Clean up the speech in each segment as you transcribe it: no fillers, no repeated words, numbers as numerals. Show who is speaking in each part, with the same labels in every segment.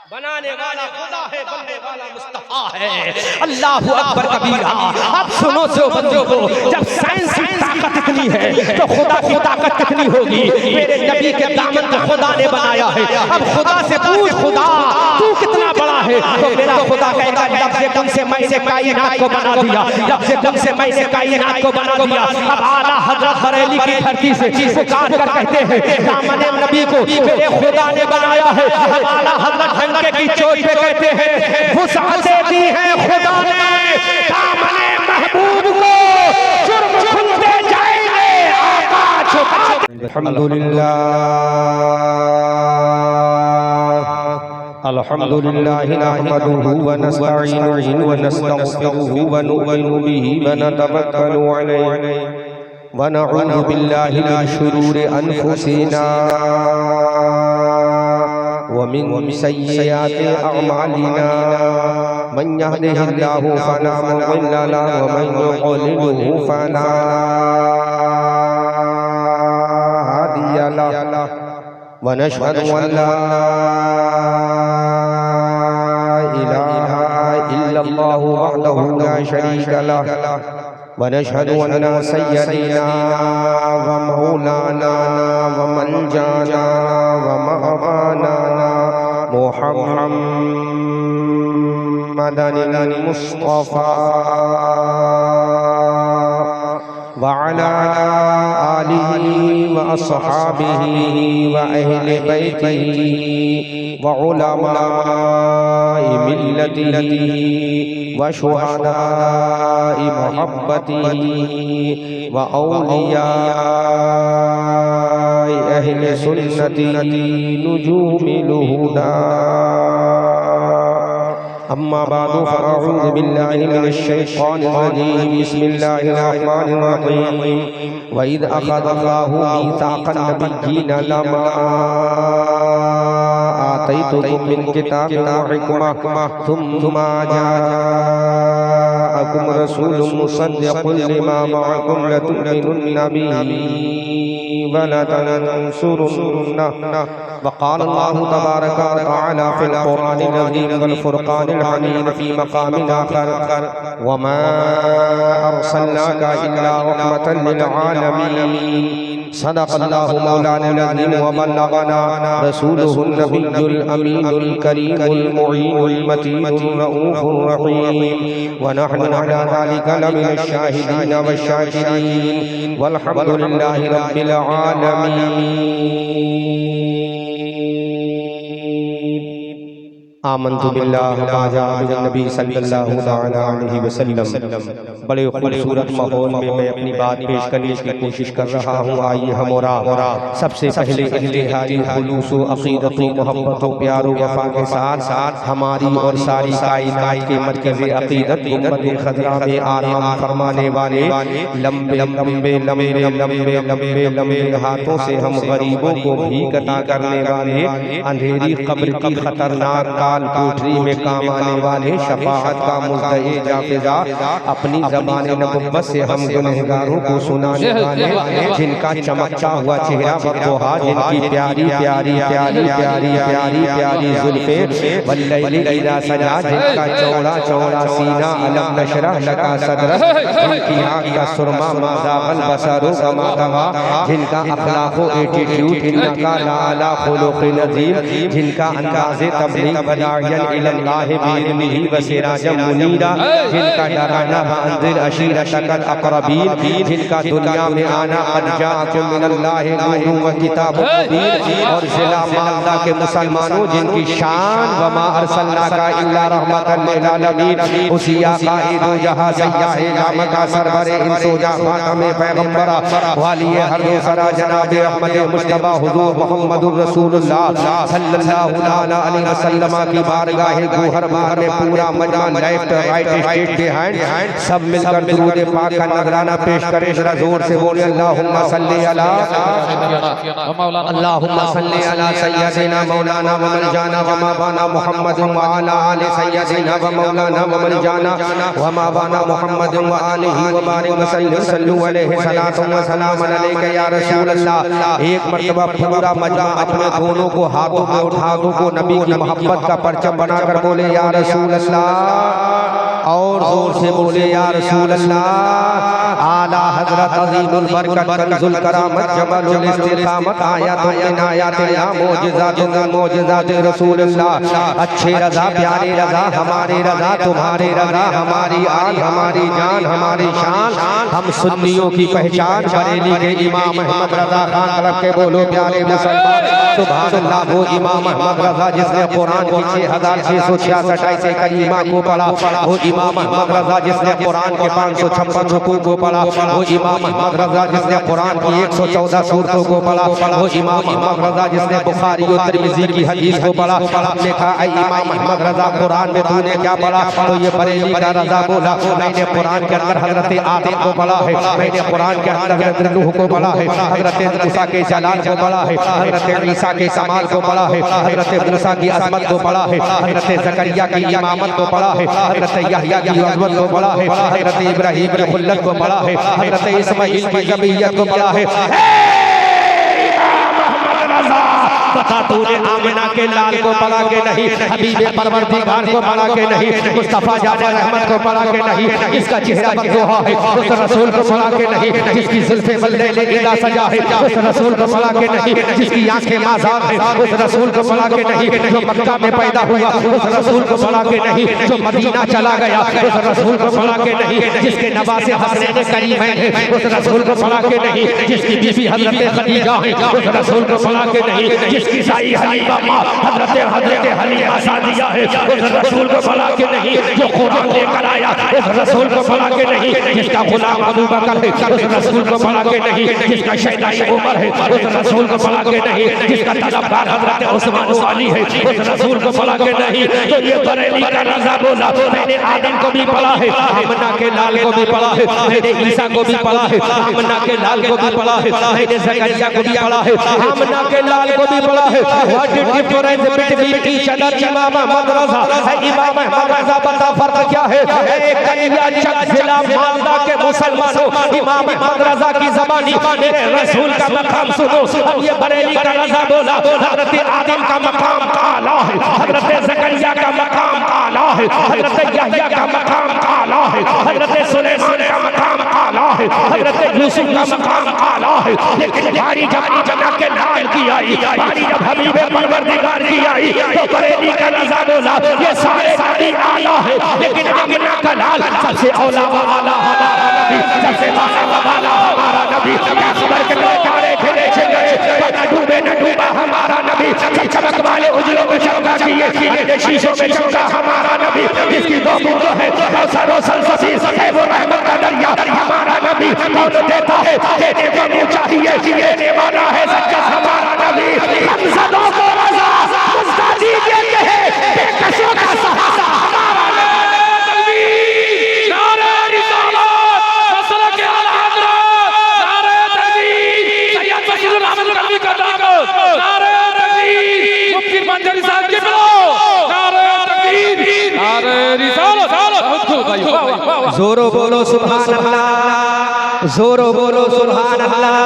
Speaker 1: बनाने वाला खुदा है, बनने वाला मुस्तफा है। अल्लाहु अकबर कबीरा। अब सुनो जो बंदों को, जब साइंस की ताकत इतनी है तो खुदा की ताकत कितनी होगी। मेरे नबी के दामन को खुदा ने बनाया है। अब खुदा से पूछ, खुदा तू कितना बड़ा है। तो मेरा खुदा कहेगा लफ्ज़े कुन से मैंने कायनात को बना दिया, लफ्ज़े कुन से मैंने कायनात को बना दिया। अब आला हज़रत बरेली की धरती से पुकार कर कहते हैं दामन नबी को मेरे खुदा ने बनाया है। अब आला हज़रत डंके की चोट पे कहते हैं वुसअतें दी है खुदा ने दामन महबूब को, जुर्म खुलते जाएंगे आका झुका। अल्हम्दुलिल्लाह अल्हम्दुलिल्लाह नहमदुहु व नस्तईनुहु व नस्तगफिरुहु व नु'मिनु बिही व नतवक्कलु अलैहि व नऊज़ु बिल्लाहि मिन शुरूरि अनफुसिना व मिन सय्यिआति अअमालिना मन यहदिहिल्लाहु फला मुदिल्ल लहु व मन युद्लिलहु फला हादिय लहु व नशहदु अन ला इलाहा इल्लल्लाहु वहदहु ला शरीका लहु व नशहदु अन्ना सय्यदना व मौलाना व मलजाना व मअवाना मुहम्मदन मुस्तफा व अला आलिहि व अस्हाबिहि व अहले बैतिहि व उलमाए मिल्लतिहि व शुहदाए मोहब्बतिहि व औलियाए अहले सुन्नति नुजूमिल हुदा। अम्मा बादु फ़अऊज़ु बिल्लाहि मिनश शैतानिर रजीम। बिस्मिल्लाहिर रहमानिर रहीम। व इज़ अख़ज़ल्लाहु मीसाक़न नबिय्यीना लमा आतैतुकुम मिन किताबिन व हिकमह सुम्मा जाअकुम रसूलुम मुसद्दिक़ुन लिमा मअकुम लतु'मिनुन्न बिही व लतंसुरुन्नह। वक़ाल अल्लाहु तबारक व तआला फ़िल क़ुरआनिल अज़ीम वल फ़ुरक़ानिल हमीद फ़ी मक़ामिन आख़र व मा अरसलनाका इल्ला रहमतन लिल आलमीन। सदक़ल्लाहु मौलाना अज़ीम व बल्लगना रसूलुहुन नबियुल अमीनुल करीमुल मुईनुल मतीनुर रऊफ़ुर रहीम व नहनु अला ज़ालिका लमिनश शाहिदीन वश्शाकिरीन वल्हम्दुलिल्लाहि रब्बिल आलमीन। आमन्तु बिल्लाहि व जाअ नबी सल्लल्लाहु अलैहि वसल्लम। बड़े खूबसूरत माहौल में मैं अपनी बात पेश करने की कोशिश कर रहा हूँ। आइए हम और सबसे पहले इंतहाई खुलूस व अक़ीदत व मोहब्बत व प्यार व वफ़ा के साथ हमारी और सारी कायनात के मरकज़ अक़ीदत गुंबद ख़ज़रा में आराम फरमाने वाले लंबे लंबे लंबे लंबे लंबे लंबे हाथों से हम गरीबों को भीख अता करने वाले, अंधेरी कब्र की खतरनाक कोठरी में काम आने वाले, शफाअत का मुद्दई जाफिजा, अपनी ज़बान नबुव्वत से हम गुनहगारों को सुनाने वाले, जिनका चमकता हुआ चेहरा बदोहा, जिनकी प्यारी प्यारी प्यारी प्यारी प्यारी प्यारी ज़ुल्फ़े वल्लैलि इज़ा सजा, जिनका चौड़ा चौड़ा सीना अलम नशरह लका सदरह, जिनकी आँख का सुरमा माज़ाग़ल बसरु वमा तग़ा, जिनका अख़लाक़ व एटीट्यूड इन्नका लअला ख़ुलुक़िन अज़ीम, जिनका अंदाज़े तबलीग़ दाइयन इलल्लाहि बिइज़निही व सिराजम मुनीरा, जिनका डराना वअंज़िर अशीरतकल अक़रबीन, जिनका दुनिया में आना क़द जाअकुम मिनल्लाहि नूरुन व किताबुम मुबीन, और ज़िला मालदा के मुसलमानों जिनकी शान व मा अरसलनाका इल्ला रहमतन लिल आलमीन, उसी आका दो जहां सय्याहे जामका सरवरे इंसो जा ख़ातमे पैगंबरा वाली हर दो सरा जनाब अहमद मुस्तफा हुज़ूर मुहम्मदुर रसूलुल्लाह सल्लल्लाहु अलैहि वसल्लम की बारगाह गोहर बार में पूरा मजमा लेफ्ट राइट स्ट्रेट बिहाइंड सब मिलकर दुरूद पाक का नजराना पेश करें। जरा जोर से बोले अल्लाहुम्मा सल्ली अला अल्लाहुम्मा सल्ली अला सय्यदिना मौलाना व मौलाना व मौलाना मुहम्मद व अला आलि सय्यदिना व मौलाना व मौलाना व मौलाना मुहम्मद व आलिहि व बारिक वसल्लम सल्लु अलैहि सलातु व सलाम अलैका या रसूल अल्लाह। एक मर्तबा पूरा मजमा अपने दोनों को हाथों में उठा दो, नबी की मोहब्बत का का परचम बनाकर बोले या रसूल अल्लाह, और जोर से बोले या रसूल अल्लाह। आला हजरत अज़ीमुल बरकत कंजुल करामत जबलुल इस्तिकामत आयतुन मिन आयातिल्लाह मौजिज़ातुन मिन मौजिज़ाति रसूलिल्लाह। अच्छे रज़ा प्यारे रज़ा हमारे रज़ा तुम्हारे रज़ा हमारी आन हमारी जान हमारी शान। हम सुन्नियों की पहचान बरेली के इमाम अहमद रज़ा खान तरफ के बोलो प्यारे मुसलमान सुभान अल्लाह। वो इमाम अहमद रज़ा जिसने कुरान की 6666 ऐसे करीमा को पढ़ा, वो इमाम अहमद रज़ा जिसने कुरान के 556 रुकू को पढ़ा, वो इमाम अहमद रज़ा जिसने कुरान की 114 सूरतों को पढ़ा, वो इमाम अहमद रज़ा जिसने बुखारी और तिर्मिज़ी की हदीस को पढ़ा। हमने कहा ऐ इमाम अहमद रज़ा कुरान में तूने क्या पढ़ा? तो ये बरेली का रज़ा बोला मैंने कुरान के अंदर हज़रत आदम को पढ़ा है, मैंने कुरान के अंदर हज़रत नूह को पढ़ा है, हज़रत मूसा के जलाल को पढ़ा है, हज़रत ईसा के कमाल को पढ़ा है, हज़रत मूसा की अज़मत को पढ़ा है, हज़रत ज़करिया की इमामत को पढ़ा है, हज़रत यहया की अज़मत को पढ़ा है, हज़रत इब्राहीम की खुल्लत को पढ़ा है, हज़रत इस्माईल की जबीयत को पढ़ा है। बता तूने आमिना के लाल को पढ़ा के नहीं, हबीबे परवरदिगार को पढ़ा के नहीं, मुस्तफा जाने रहमत को पढ़ा के नहीं, जिसका चेहरा बददुआ है उस रसूल को पढ़ा के नहीं, जिसकी जुल्फे बल्ले इला सजा है उस रसूल को पढ़ा के नहीं, जिसकी आंखें माज़ार है उस रसूल को पढ़ा के नहीं, जो मक्का में पैदा हुआ उस रसूल को पढ़ा के नहीं, जो मदीना चला गया उस रसूल को पढ़ा के नहीं, जिसके नवासे हसनैन करीम है उस रसूल को पढ़ा के नहीं, जिसकी बीवी हज़रत खदीजा है उस रसूल को पढ़ा के नहीं, जिसकी साई हलीमा माँ हज़रत हलीमा सादिया है उस रसूल को पढ़ा के नहीं, जो कुरान लेकर आया उस रसूल को पढ़ा के नहीं, जिसका गुलाम अबू बकर है उस रसूल को पढ़ा के नहीं, जिसका शहदाई उमर है उस रसूल को पढ़ा के नहीं, जिसका तलबगार हज़रत उस्मान वाली है उस रसूल को पढ़ा के नहीं। तो ये बरेली का रज़ा बोला मैंने आदम को भी पढ़ा है, आमना के लाल को भी पढ़ा है, मैंने ईसा को भी पढ़ा है, आमना के लाल को भी पढ़ा है, मैंने ज़करिया को भी पढ़ा है, आमना के लाल को भी पढ़ा है। What the difference between each other? इमाम अहमद रज़ा है, इमाम अहमद रज़ा बता फर्क क्या है? एक कलिया चक जिला मालदा के मुसलमानों, इमाम अहमद रज़ा की ज़बानी मेरे रसूल का मकाम सुनो। अब ये बरेली का रज़ा बोला हज़रत आदम का मकाम आला है, हज़रत ज़करिया का मकाम आला है, हज़रत यहया का मकाम आला है, हज़रत सुलेमान का मकाम आला है, हज़रत यूसुफ का मकाम आला है। लेकिन भारी जब के लाल की आई, भारी जब हबीबे परवरदिगार की आई, तो बरेली का रज़ा बोला ये सारे नबी आला है, लेकिन आमिना का लाल सबसे औला व आला हमारा नबी, सबसे आला हमारा नबी। क्या खबर के तारे खिले छिले न डूबे न डूबा हमारा नबी, चमक वाले उजलों में चमका किए शीशों में चमका हमारा नबी, जिसकी दो बूंदों है कौसर और सलसबील है वो रहमत का दरिया हमारा नबी। कौन देता है देने को मुँह चाहिए, देने वाला है सच्चा हमारा नबी। हमज़दों को रज़ा मुस्तादी देते हैं बेकसों का सहारा हमारा नबी। नारे रिसालत मसलक आला हज़रत, नारे तकबीर सैयद बशीरुल अहमद कलवी का दागो, नारे तकबीर मुफ्ती मंजरी साहब की बिलो, नारे तकबीर नारे रिसालत। जोरो बोलो सुभान अल्लाह, जोरो बोलो सुभान अल्लाह,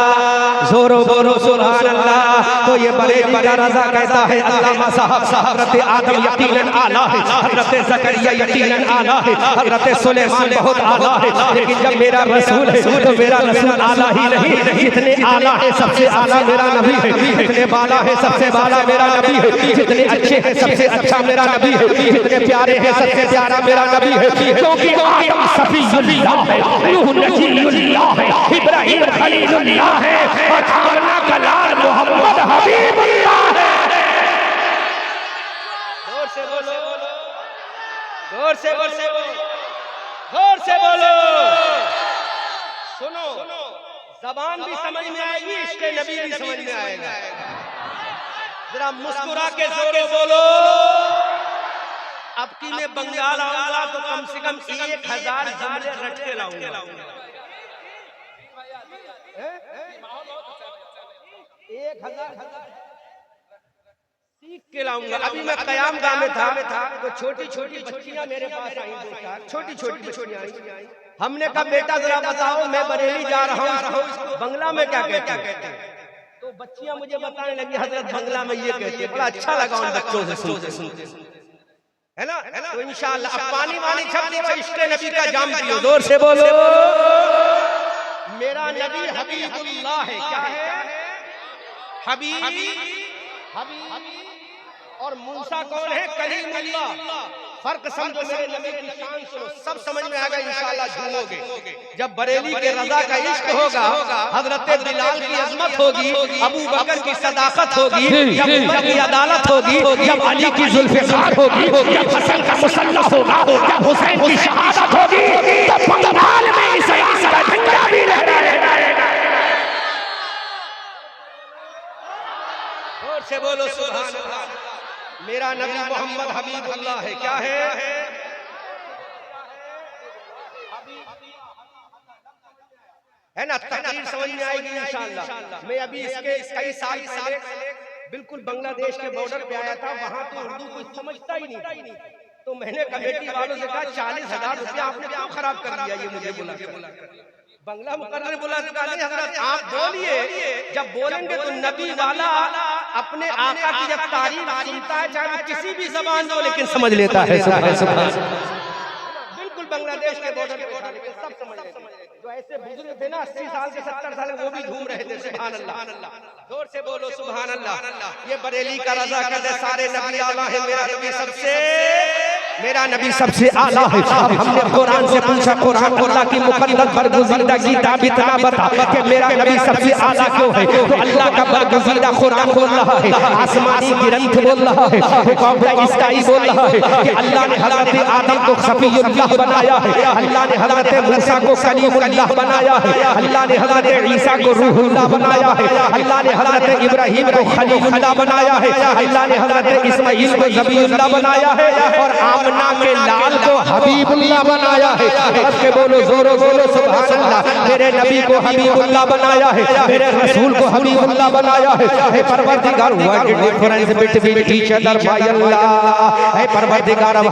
Speaker 1: जोरो बोलो सुभान अल्लाह। तो ये बरेली का रज़ा कहता है अल्लामा साहब हज़रत आदम यकीनन आला है, हज़रत ज़करिया यकीनन आला है, हज़रत सुलेमान बहुत आला है, लेकिन जब मेरा रसूल है तो मेरा रसूल आला ही नहीं, जितने आला है सबसे आला मेरा नबी है, जितने बाला है सबसे बाला मेरा नबी है, जितने अच्छे हैं सबसे अच्छा मेरा नबी है, जितने प्यारे हैं सबसे प्यारा मेरा नबी है। क्योंकि आदम सफीउल्लाह है, नूह नजीउल्लाह है, इब्राहीम खलीलुल्लाह है और आमना का लाल मोहम्मद हबीबुल्लाह है। जोर से बोलो, जोर से बोलो, जोर से बोलो। सुनो, ज़बान भी समझ में आएगी, इश्क़े नबी भी समझ में आएगा। जरा मुस्कुरा के जोरो बोलो। अब की मैं बंगाल आऊंगा तो कम से कम 1000 जुमले रट के लाऊंगा, 1000 सीख के लाऊंगा। अभी मैं कयाम गाह में था तो छोटी छोटी बच्चियां मेरे पास आई, दो चार छोटी छोटी बच्चियां आई। हमने कहा बेटा जरा बताओ मैं बरेली जा रहा हूँ, बंगला में क्या कहते हैं? तो बच्चियां मुझे बताने लगी हजरत बंगला में ये कहते हैं। बड़ा अच्छा लगा उन बच्चों से सुनते। है ना? तो इंशाअल्लाह अब पानी वानी छप नहीं, इश्क़ नबी का जाम पियो, जोर से बोलो मेरा नबी हबीबुल्लाह है। क्या है? हबीब। और मूसा कौन है? कलीमुल्लाह। फर्क समझो, मेरे नबी की शान सुनो, सब समझ में आएगा इंशाअल्लाह, झूमोगे। जब बरेली के रजा का इश्क होगा, हजरत बिलाल की अजमत होगी, अबू बकर की सदाकत होगी, जब उमर की अदालत होगी, जब अली की जुल्फ़िकार होगी, जब हसन का मुसल्ला होगा, जब हुसैन की शहादत होगी, तब बंगाल में इस्लाम का झंडा भी लहराएगा। और से बोलो सुभान अल्लाह। मेरा नबी मोहम्मद हबीबुल्लाह है। क्या है? है ना? तकरीर समझ में आएगी इंशाअल्लाह। मैं अभी इसके कई साल पहले बिल्कुल बांग्लादेश के बॉर्डर पे आया था, वहां तो उर्दू कोई समझता ही नहीं, तो मैंने कमेटी वालों से कहा 40,000 रुपया आपने क्यों खराब कर दिया? ये मुझे बोला बंगला मुकर्रर बोला, हजरत आप बोलिए, जब बोलेंगे तो नबी वाला अपने आका की जब तारीफ सुनता है, चाहे वो किसी भी जबान में हो, लेकिन समझ लेता है। बिल्कुल बांग्लादेश के बॉर्डर पे, लेकिन सब समझ लेते। जो ऐसे बुजुर्ग थे ना 80 साल के 70 साल के, वो भी झूम रहे थे। सुभान अल्लाह, जोर से बोलो सुभान अल्लाह। ये बरेली का रजा कहते सारे नबी आला है, मेरा नबी सबसे आला है। अब हमने कुरान से पूछा, कुरान अल्लाह की मुकद्दस बरगुज़ीदा किताब इतना बता कि मेरा नबी सबसे आला क्यों है? तो अल्लाह का बरगुज़ीदा कुरान बोल रहा है, आसमानी ग्रंथ बोल रहा है, हुकूमत ईसाई बोल रहा है कि अल्लाह ने हज़रत आदम को सफ़ीउल्लाह बनाया है, अल्लाह ने हज़रत मूसा को कलीमुल्लाह बनाया है, अल्लाह ने हज़रत ईसा को रूहुल्लाह बनाया है, अल्लाह ने हज़रत इब्राहीम को खलीलुल्लाह बनाया है, अल्लाह ने हज़रत इस्माईल को ज़बीहुल्लाह बनाया है, और आमना के लाल को हबीबुल्लाह बनाया है। के बोलो जोरो बोलो सुभान अल्लाह। मेरे नबी को हबीबुल्लाह बनाया है, मेरे रसूल को हबीबुल्लाह बनाया है। हे परवरदिगार, what is difference between each other by Allah? हे परवरदिगार, अब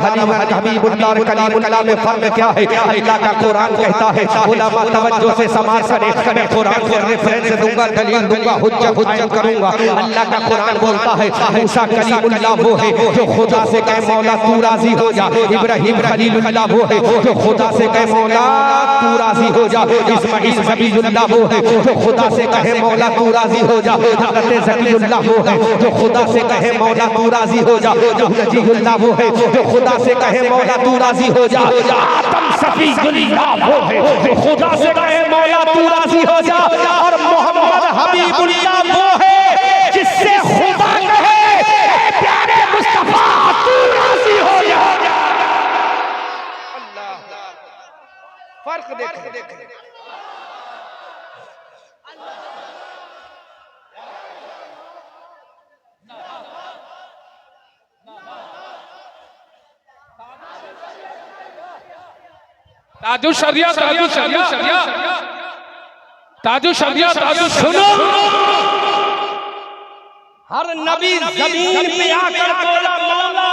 Speaker 1: हबीबुल्लाह और कलीमुल्लाह में फर्क क्या है? अल्लाह का कुरान कहता है, उलमा तवज्जो से समाज करें, मैं कुरान को रेफरेंस दूंगा, दलील दूंगा, हुज्जत कायम करूंगा। अल्लाह का कुरान बोलता है मूसा कलीमुल्लाह वो है जो खुदा से कहे मौला तू राजी हो जा, इब्राहिम खलीलुल्लाह वो है जो खुदा से कहे मौला तू राजी हो जा, इस्माईल ज़बीहुल्लाह वो है जो खुदा से कहे मौला तू राजी हो जा, हज़रत ज़कीयुल्लाह वो है जो खुदा से कहे मौला तू राजी हो जा, नजीहुल्लाह वो है जो खुदा से कहे मौला तू राजी हो जा, आदम सफ़ीउल्लाह वो है जो खुदा से कहे मौला तू राजी हो जा, और मोहम्मद हबीबुल्लाह वो है जिससे खुदा कहे प्यारे मुस्तफा तू राजी हो जा। फर्क देख
Speaker 2: ताजु शरिया सुनो।
Speaker 1: हर नबी जमीन पे आकर बोला मौला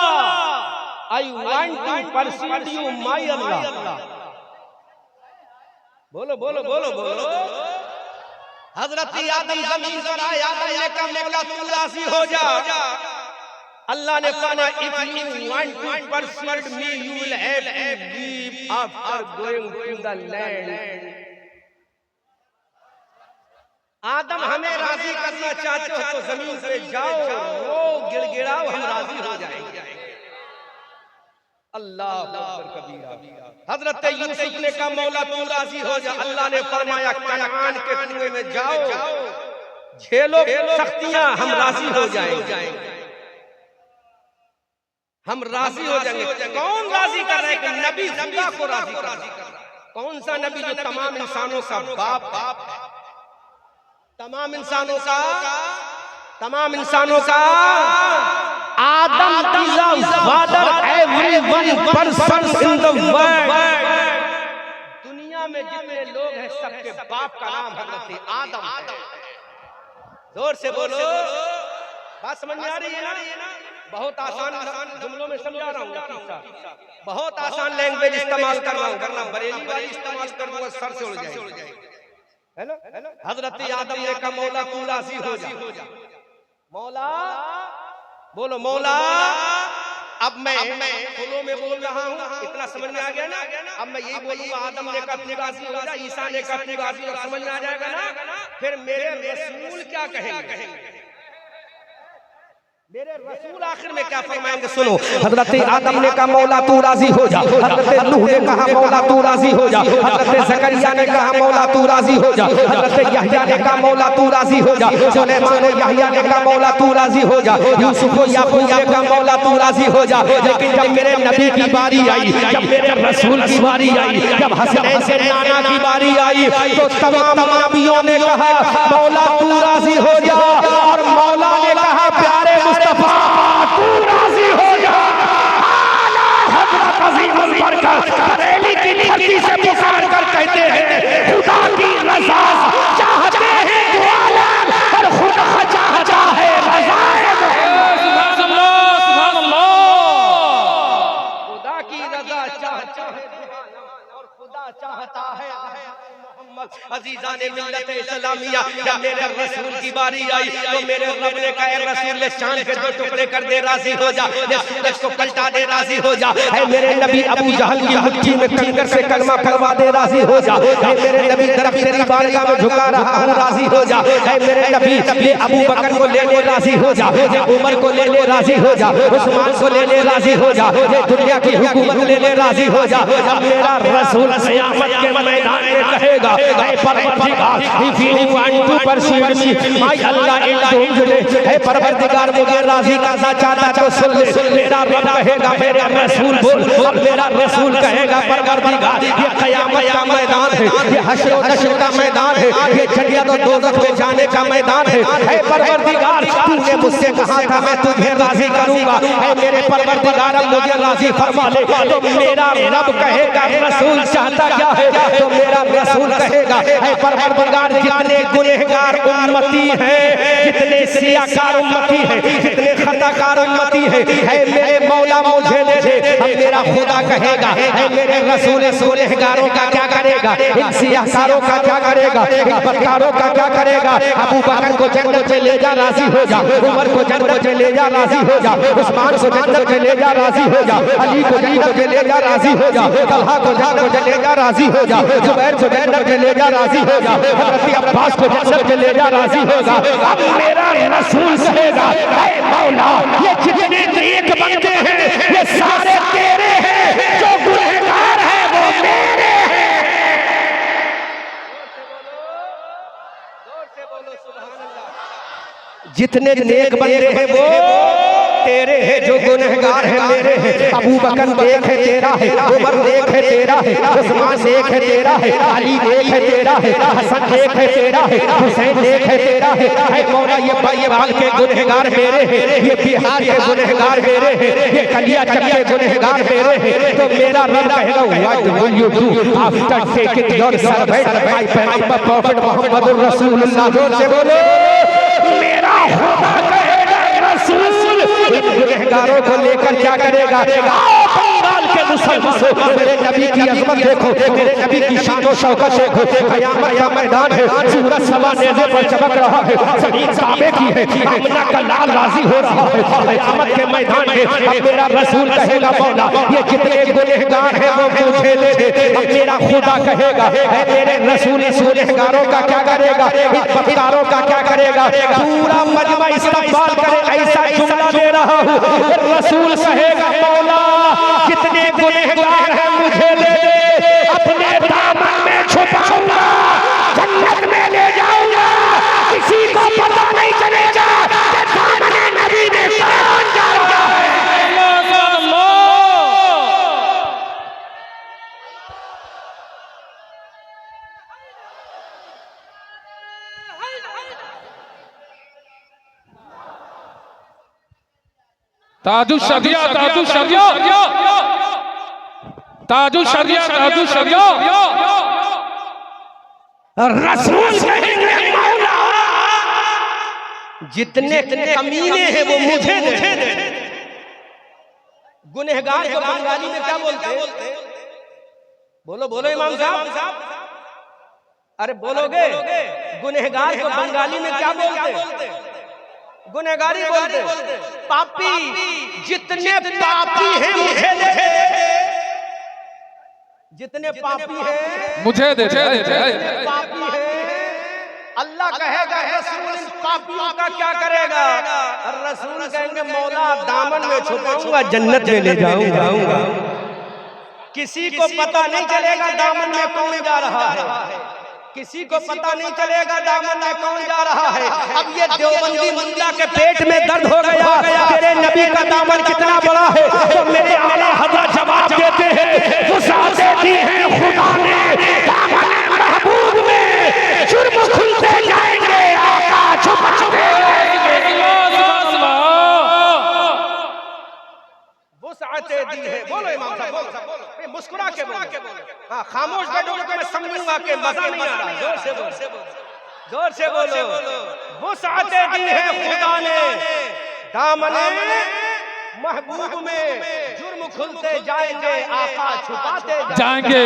Speaker 1: I want to perceive you my Allah. बोलो बोलो बोलो बोलो। हजरत आदम जमीन पर आए, आदम ने कहा मौला तू राजी हो जा। अल्लाह ने फरमाया if you want to perceive me you will have to leave after going to the land. Adam हमें राजी करना चाहते हो तो जमीन पे जाओ, रो गिड़गिड़ाओ, हम राजी हो जाएंगे। अल्लाह अकबर कबीरा। हजरत यूसुफ ने कहा मौला तू राजी हो जा। अल्लाह ने फरमाया कनान के कुएं में जाओ, झेलो सख्तियां, हम राजी हो जाएंगे, हम राजी हो जाएंगे। कौन राजी कर रहा है? कि नबी खुदा को राजी कर रहा है। कौन सा नबी? जो तमाम इंसानों का बाप है, तमाम इंसानों का Adam is the father everyone person in the world. दुनिया में जितने लोग हैं सबके बाप का नाम हजरत आदम है। जोर से बोलो, बात समझ में आ रही है ना? बहुत आसान जुमलों में समझा रहा हूँ, बहुत आसान लैंग्वेज इस्तेमाल कर रहा हूँ, वरना बरेली वाली इस्तेमाल कर दूंगा सर से उड़ जाएगी। है ना? हजरत आदम ने कहा मौला तू राजी हो जा। मौला बोलो, मौला अब मैं फुलों में बोल रहा हूँ, इतना समझ में आ गया ना। अब मैं यही बोलूँगा, आदम ने कहा अपनी गाजी हो जा, ईसा ने कहा अपनी गाजी हो, समझ में आ जाएगा ना। फिर मेरे रसूल क्या कहेंगे, मेरे रसूल आखिर में क्या फरमाएंगे, सुनो। हजरत आदम ने कहा मौला तू राजी हो जा, हजरत नूह ने कहा मौला तू राजी हो जा, हजरत जकरिया ने कहा मौला तू राजी हो जा, हजरत यहया ने कहा मौला तू राजी हो जा, सुलेमान यहया ने कहा मौला तू राजी हो जा, यूसुफ याकूब ने कहा मौला तू राजी हो जा। लेकिन जब मेरे नबी की बारी आई, जब मेरे रसूल की बारी आई, जब हसनैन से नाना की बारी आई, तो तमाम नबियों ने कहा मौला तू राजी हो जा, और मौला ने कहा प्यारे मुस्तफा तू राजी हो जा। आला हजरत अज़ीमुल बरकत बरेली की धरती से पुकार कर कहते हैं खुदा की रज़ा चाहते हैं दो आलम, और खुदा चाहता है रज़ा।
Speaker 2: सुभान अल्लाह, सुभान अल्लाह।
Speaker 1: खुदा की रज़ा चाहता है और खुदा चाहता है अजीज़ान मिल्लत इस्लामिया। जब मेरे रसूल की बारी आई तो मेरे रब ने कहा रसूल ने चांद के दो टुकड़े कर दे राजी हो जा, सूरज को पलटा दे राजी हो जा, है मेरे नबी अबू जहल की मुट्ठी में कंकर से कलमा पढ़वा दे राजी हो जा, है मेरे नबी दरख्त तेरी बारगाह में झुका रहा हूँ राजी हो जा, है मेरे नबी ये अबू बकर को ले ले राजी हो जा, ये उमर को ले ले राजी हो जा, उस्मान को ले ले राजी हो जा, ये दुनिया की हुकूमत ले ले राजी हो जा। मेरा रसूल क़यामत के मैदान में कहेगा परवरदिगार if you want to pursue me my Allah indulge me, है परवरदिगार मुझे राजी करना चाहता तो सुन ले। मेरा रब कहेगा मेरे रसूल बोल, अब मेरा रसूल कहेगा परवरदिगार ये क़यामत का मैदान है, ये हश्र व नश्र का मैदान है, ये जन्नत और दोज़ख में जाने का मैदान है। है परवरदिगार तूने मुझसे कहा था मैं तुझे राजी करूंगा, है मेरे परवरदिगार अब मुझे राजी फरमा ले। तो मेरा रब कहेगा रसूल चाहता क्या है, तो मेरा रसूल कहेगा है परवरदिगार जितने गुनहगार उम्मती हैं, जितने सियाकार उम्मती हैं, जितने खताकार उम्मती हैं, है मेरे मौला मुझे दे दे। अब मेरा खुदा कहेगा है मेरे रसूल गुनहगारों का क्या करेगा, इन सियाकारों का क्या करेगा, इन बदकारों का क्या करेगा। अबू बकर को जन्नत में ले जा राजी हो जा, उमर को जन्नत में ले जा राजी हो जा, उस्मान को जन्नत में ले जा राजी हो जा, अली को जन्नत में ले जा राजी हो जा, तलहा को जन्नत में ले जा राजी हो जा, जुबैर को जन्नत में ले जा राजी हो जा, हज़रत अब्बास को जन्नत में ले जा राजी होगा। अब मेरा रसूल कहेगा ऐ मौला ये जितने नेक बंदे हैं ये सारे तेरे हैं, जो गुनहगार हैं वो मेरे हैं। जोर से बोलो सुभान अल्लाह। जितने नेक बंदे हैं वो तेरे हैं, जो गुनहगार है मेरे हैं। अबू बकर नेक है तेरा है, उमर नेक है तेरा है, उस्मान नेक है तेरा है, अली नेक है तेरा है, हसन नेक है तेरा है, हुसैन नेक है तेरा है। ऐ मौला ये बाल के गुनहगार मेरे हैं, ये बिहार के गुनहगार मेरे हैं, ये कलिया चक के गुनहगार मेरे हैं। तो मेरा रब कहेगा what will you do after taking your servant my prophet Muhammad रसूलुल्लाह। जोर से बोलो मेरा खुदा कहेगा रसूल गुनहगारों को लेकर क्या करेगा। बंगाल के मुसलमानों मेरे नबी की अज़मत देखो, मेरे नबी की शान और शौकत देखो। क़यामत का मैदान है, सूरज सवा नेज़े पर चमक रहा है, ज़मीन काबे की है, आमना का लाल राजी हो रहा है। क़यामत के मैदान में अब मेरा रसूल कहेगा मौला ये जितने गुनहगार हैं वो मुझे ले दे। अब मेरा खुदा कहेगा है मेरे रसूल इस गुनहगारों का क्या करेगा, इन बदकारों का क्या करेगा। पूरा मजमा इस्तक़बाल करे ऐसा जुमला दे रहा हूँ। रसूल कहेगा मौला कितने गुनहगार हैं मुझे दे दे, अपने दामन में छुपाऊंगा, जन्नत में ले जाऊंगा, किसी को पता नहीं चलेगा कि दामन नबी में कौन जा रहा है।
Speaker 2: ताजु शरिया, ताजु शरिया, ताजु शरिया, ताजु शरिया।
Speaker 1: रसूल कहेंगे मौला जितने कमीने हैं वो मुझे दे। गुनहगार को बंगाली में क्या बोलते हैं? बोलो बोलो इमाम साहब, अरे बोलोगे गुनहगार को बंगाली में क्या बोलते हैं? गुनहगारी बोलते, पापी जितने पापी हैं मुझे दे, जितने पापी हैं
Speaker 2: मुझे दे
Speaker 1: पापी है। अल्लाह कहेगा रसूल इन पापियों का क्या करेगा? और रसूल कहेंगे मौला दामन में छुपाऊंगा, जन्नत में ले जाऊंगा। किसी को पता नहीं चलेगा दामन में कौन जा रहा है, किसी को पता नहीं चलेगा दामन में कौन जा रहा है। अब ये देवबंदी मुल्ला के पेट में दर्द हो गया, तेरे नबी का दामन कितना बड़ा है, तो मेरे आला हज़रत जवाब देते हैं वुसअत दी है खुदा ने दामन महबूब में, जुर्म खुलते जाएंगे आका छुपाते। वुसअत दी है, बोलो इमाम साहब बोलो, मुस्कुरा के बोलो, हाँ खामोश बैठो तो मैं समझूंगा कि मजा नहीं आ रहा। जोर से बोलो, जोर से बोलो। वुसअत दी है खुदा ने दामन महबूब में, जुर्म खुलते जाएंगे आका छुपाते
Speaker 2: जाएंगे।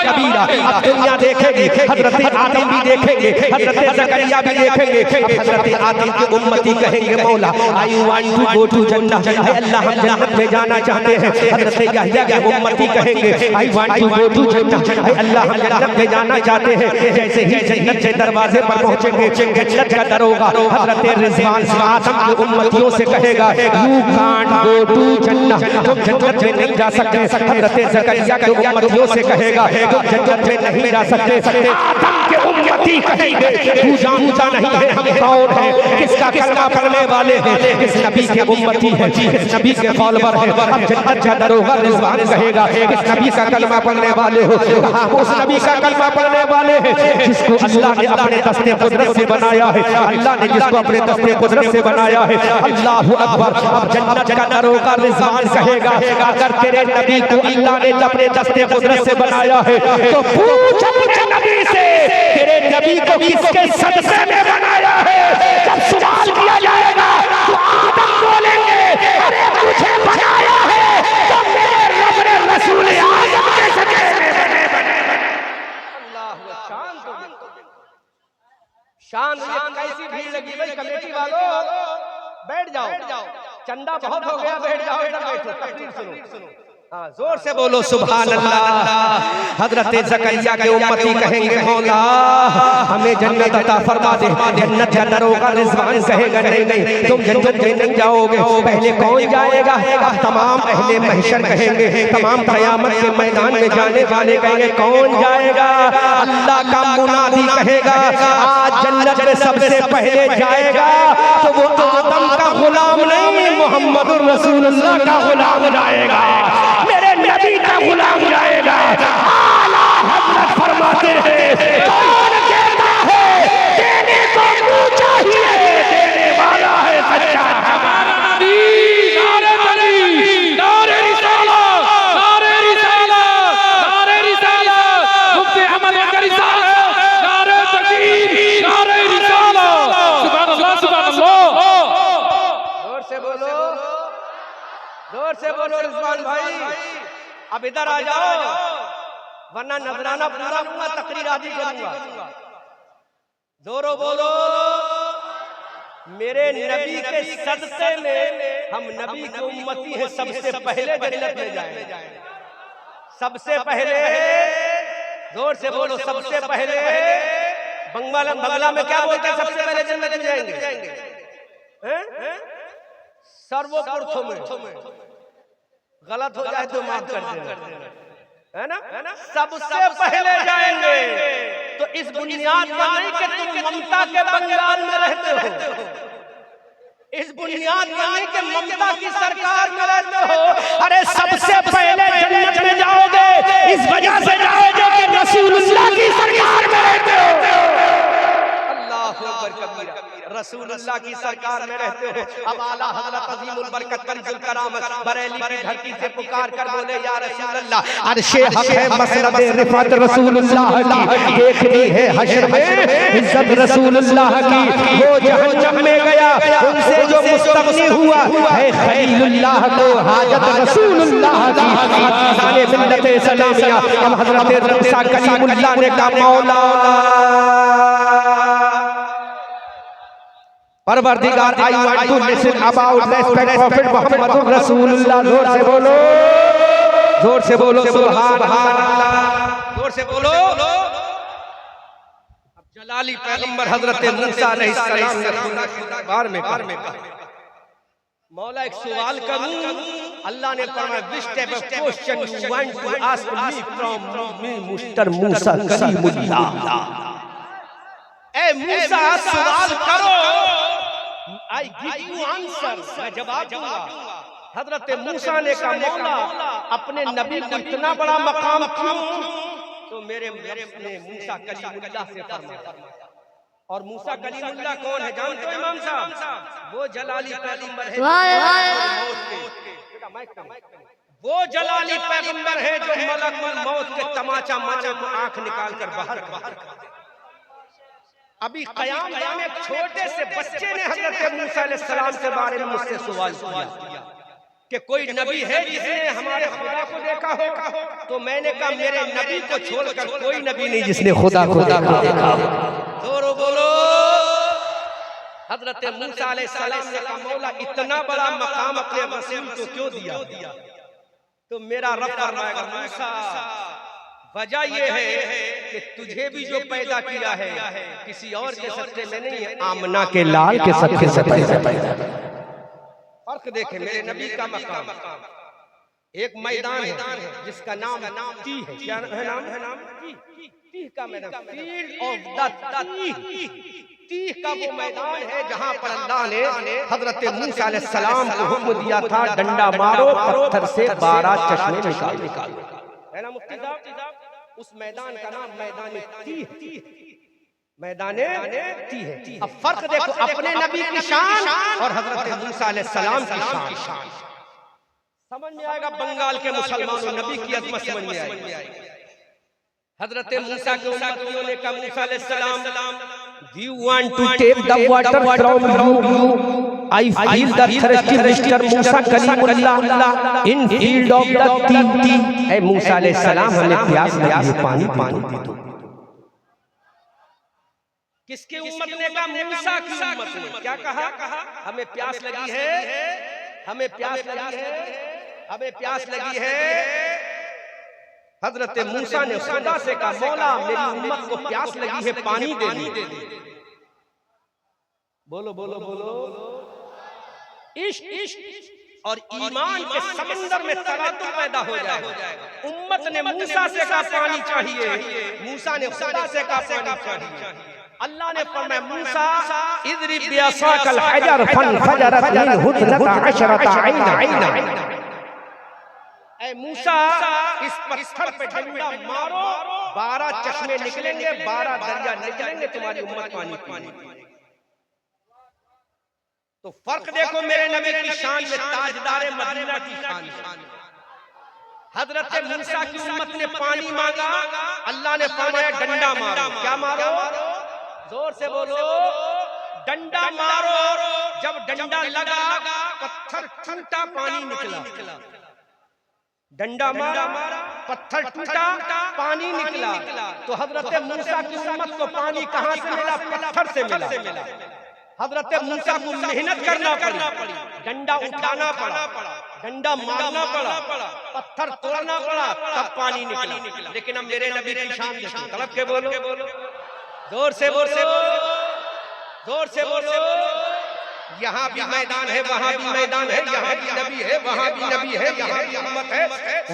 Speaker 1: कबीरा अब दुनिया देखेगी, हजरत आदम भी देखेंगे, हजरत ज़करिया भी देखेंगे। हजरत आदम के उम्मती कहेंगे मौला I want to go to जन्नत, अल्लाह हम जन्नत में जाना चाहते हैं। हजरत यहया के उम्मती कहेंगे I want to go to जन्नत, अल्लाह हम जन्नत में जाना चाहते हैं। जैसे ही जन्नत के दरवाजे पर पहुंचेंगे, जन्नत का दरोगा हजरत रिज़वान आदम के उम्मतियों से कहेगा यू कांट गो टू जन्नत, तुम जन्नत में नहीं जा सकते। हजरत ज़करिया के उम्मतियों से कहेगा तुम जन्नत में नहीं जा सकते। आदम के उम्मती कहेंगे तू जानता नहीं है हम कौन है, किसका कलमा पढ़ने वाले हैं, किस नबी के उम्मती है, किस नबी के फॉलोवर है। अब जन्नत का दरोगा रिज़वान कहेगा किस नबी का कलमा पढ़ने वाले हो, कहा उस नबी का कलमा पढ़ने वाले हैं जिसको अल्लाह ने अपने दस्ते कुदरत से बनाया है, अल्लाह ने जिसको अपने दस्ते कुदरत से बनाया है। अल्लाहु अकबर। अब जन्नत का दरोगा रिज़वान कहेगा अगर तेरे नबी को अल्लाह ने अपने दस्ते कुदरत से बनाया है तो पूछ अपने नबी से तेरे नबी को किसके सदक़े में बनाया है। जब सवाल किया जाएगा तो आदम बोलेंगे अरे मुझे बनाया है तो मेरे रब ने रसूल आज़म के सदक़े में बने। अल्लाह शान शान कैसी भीड़ लगी भाई कमेटी वालों, बैठ जाओ, चंदा बहुत हो गया, बैठ जाओ, इधर बैठो, तकरीर सुनो। हाँ जोर से बोलो सुभान अल्लाह। हजरत ज़करिया के उम्मती कहेंगे मौला हमें जन्नत अता फरमा दे। जन्नत का दरोगा रिज़वान कहेगा नहीं तुम जन्नत में नहीं जाओगे, पहले कौन जाएगा? तमाम अहले महशर कहेंगे, तमाम क़यामत के मैदान में जाने वाले कहेंगे कौन जाएगा? अल्लाह का मुनादी कहेगा आज जन्नत में सबसे पहले जाएगा तो वो आदम का गुलाम नहीं मोहम्मदुर रसूलुल्लाह का गुलाम जाएगा, मेरे नबी का गुलाम जाएगा। आला हज़रत फरमाते हैं कौन कहता है देने को मुँह चाहिए, देने वाला है सच्चा हमारा नबी।
Speaker 2: नारे तकबीर, नारे रिसालत, नारे रिसालत, नारे रिसालत, मुफ्ती अहमद बकरी साहब, नारे तकबीर, नारे रिसालत, सुभान अल्लाह, सुभान अल्लाह।
Speaker 1: जोर से बोलो, जोर से बोलो रिज़वान भाई। अब इधर आ जाओ वरना नजराना पूरा लूंगा, तकरीर आदि करूंगा। जोरो बोलो मेरे नबी के सदक़े में हम नबी के उम्मती हैं, सबसे पहले जन्नत में जाएंगे, सबसे पहले। जोर से बोलो सबसे पहले। बंगला में क्या बोलते हैं? सबसे पहले जन्नत में जाएंगे, सर्वप्रथम। गलत हो जाए तो माफ कर देना, है ना? सबसे पहले जाएंगे। तो इस बुनियाद पर नहीं कि तुम ममता के बंगाल में रहते हो, इस बुनियाद पर नहीं कि ममता की सरकार में रहते हो। अरे सबसे पहले जन्नत में जाओगे इस वजह से जाओगे कि रसूलुल्लाह की सरकार में रहते हो। अल्लाहु अकबर कबीरा, रसूलुल्लाह की सरकार में रहते हो। अब आला हज़रत अज़ीमुल बरकत कंजुल करामत बरेली की धरती से पुकार कर बोले या रसूलुल्लाह अर्शे हक है मसरत रिफत रसूलुल्लाह की, देखनी है हश्र में इज्जत रसूलुल्लाह की। वो जहन्नम में गया उनसे जो मुस्तगनी हुआ है खलीलुल्लाह को हाजत रसूलुल्लाह की। जाने मिल्लत इस्लामिया अब हज़रत रसूल कलीमुल्लाह ने कहा मौला परवरदिगार, I want to listen about respect Prophet Muhammad Rasulullah. जोर से बोलो सुभान अल्लाह, जोर से बोलो। अब जलाली पैगंबर हजरत मूसा अलैहिस्सलाम ने खुदा के दरबार में कहा, मौला एक सवाल करूं? अल्लाह ने फरमाया, which type of question you want to ask me from me Mr. Musa Kalimullah. ए मूसा सवाल करो, I give you answer, मैं जवाब दूंगा। हजरत मूसा ने कहा, मौला अपने नबी को इतना बड़ा मकाम क्यों? तो मेरे ने मूसा कलीमुल्लाह से फरमाया। और मूसा कलीमुल्लाह कौन है जानते हो इमाम साहब? वो जलाली पैगंबर है, वो जलाली पैगंबर है जो मलकुल मौत के तमाचा माचा को आंख निकाल कर बाहर कर। अभी कयाम में एक छोटे से बच्चे ने हजरत मूसा अलैहिस्सलाम के बारे में मुझसे सवाल किया कि कोई नबी है जिसने हमारे खुदा को देखा हो? तो मैंने कहा, मेरे नबी को छोड़कर कोई नबी नहीं जिसने खुदा को देखा। जोरो बोलो। हजरत मूसा अलैहिस्सलाम ने कहा, मौला इतना बड़ा मकाम अपने रसूल को क्यों दिया? तो मेरा रब फरमाएगा, मूसा वजह ये है कि तुझे भी जो पैदा किया है किसी और के सत्ते में नहीं है, आमना के लाल के सत्ते से पैदा। फर्क देखे मेरे नबी का मकाम। एक मैदान है जिसका नाम तीह है। क्या है नाम? तीह का मैदान, फील्ड ऑफ द तीह का वो मैदान है जहां पर अल्लाह ने हजरत मूसा अलैहिस्सलाम को हुक्म दिया था, डंडा मारो, पत्थर से 12 चश्मे निकालो। है ना मुफ्ती साहब? उस मैदान का नाम मैदान तीह, मैदान तीह है। अब फर्क देखो अपने नबी की शान और हजरत मूसा अलैहिस्सलाम की शान। समझ में आएगा बंगाल के मुसलमानों, नबी की अज़मत समझ में आएगी। हजरत मूसा के उम्मतियों ने कहा, मूसा अलैहिस्सलाम, do you want to take the water from you? I feel the thirsty Mr. Musa Kalimullah in field of the तीह। ऐ मूसा अलैहिस्सलाम, हमें प्यास लगी है, पानी दे दो। किसके उम्मत ने कहा? मूसा की उम्मत ने। क्या कहा? हमें प्यास लगी है, हमें प्यास लगी है, हमें प्यास लगी है। हजरत मूसा ने खुदा से कहा, मौला मेरी उम्मत को प्यास लगी है, पानी दे दे। बोलो बोलो बोलो। इश्क और ईमान के समंदर में तरातुम पैदा हो जाएगा। उम्मत ने मूसा से कहा पानी चाहिए, मूसा ने खुदा से कहा पानी चाहिए। अल्लाह ने फरमाया, मूसा इद्रिब बिअसाकल हजर फनफजरत मिनहु 12 ऐना। ऐ मूसा इस पत्थर पे डंडा मारो, 12 चश्मे निकलेंगे, 12 दरिया निकलेंगे, तुम्हारी उम्मत पानी। तो फर्क देखो मेरे नबी की शान में, ताजदारे मदीना की शान। हजरत मूसा की उम्मत ने पानी मांगा, अल्लाह ने फरमाया डंडा मारो। क्या मारो? जोर से बोलो, डंडा मारो। जब डंडा लगा, पत्थर टूटा, पानी निकला। डंडा मारा, पत्थर टूटा, पानी निकला। तो हजरत मूसा की उम्मत को पानी कहां से मिला? पत्थर से मिला। हजरत मूसा को मेहनत करना पड़ी, डंडा उठाना पड़ा, डंडा मारना पड़ा, पत्थर तोड़ना पड़ा, तब पानी निकला। लेकिन अब मेरे नबी की शान देखो, तलब के बोलो, जोर से बोलो, जोर से बोलो। यहाँ भी मैदान है, वहाँ भी मैदान है, यहाँ भी नबी है, वहाँ भी नबी है, यहाँ भी उम्मत है,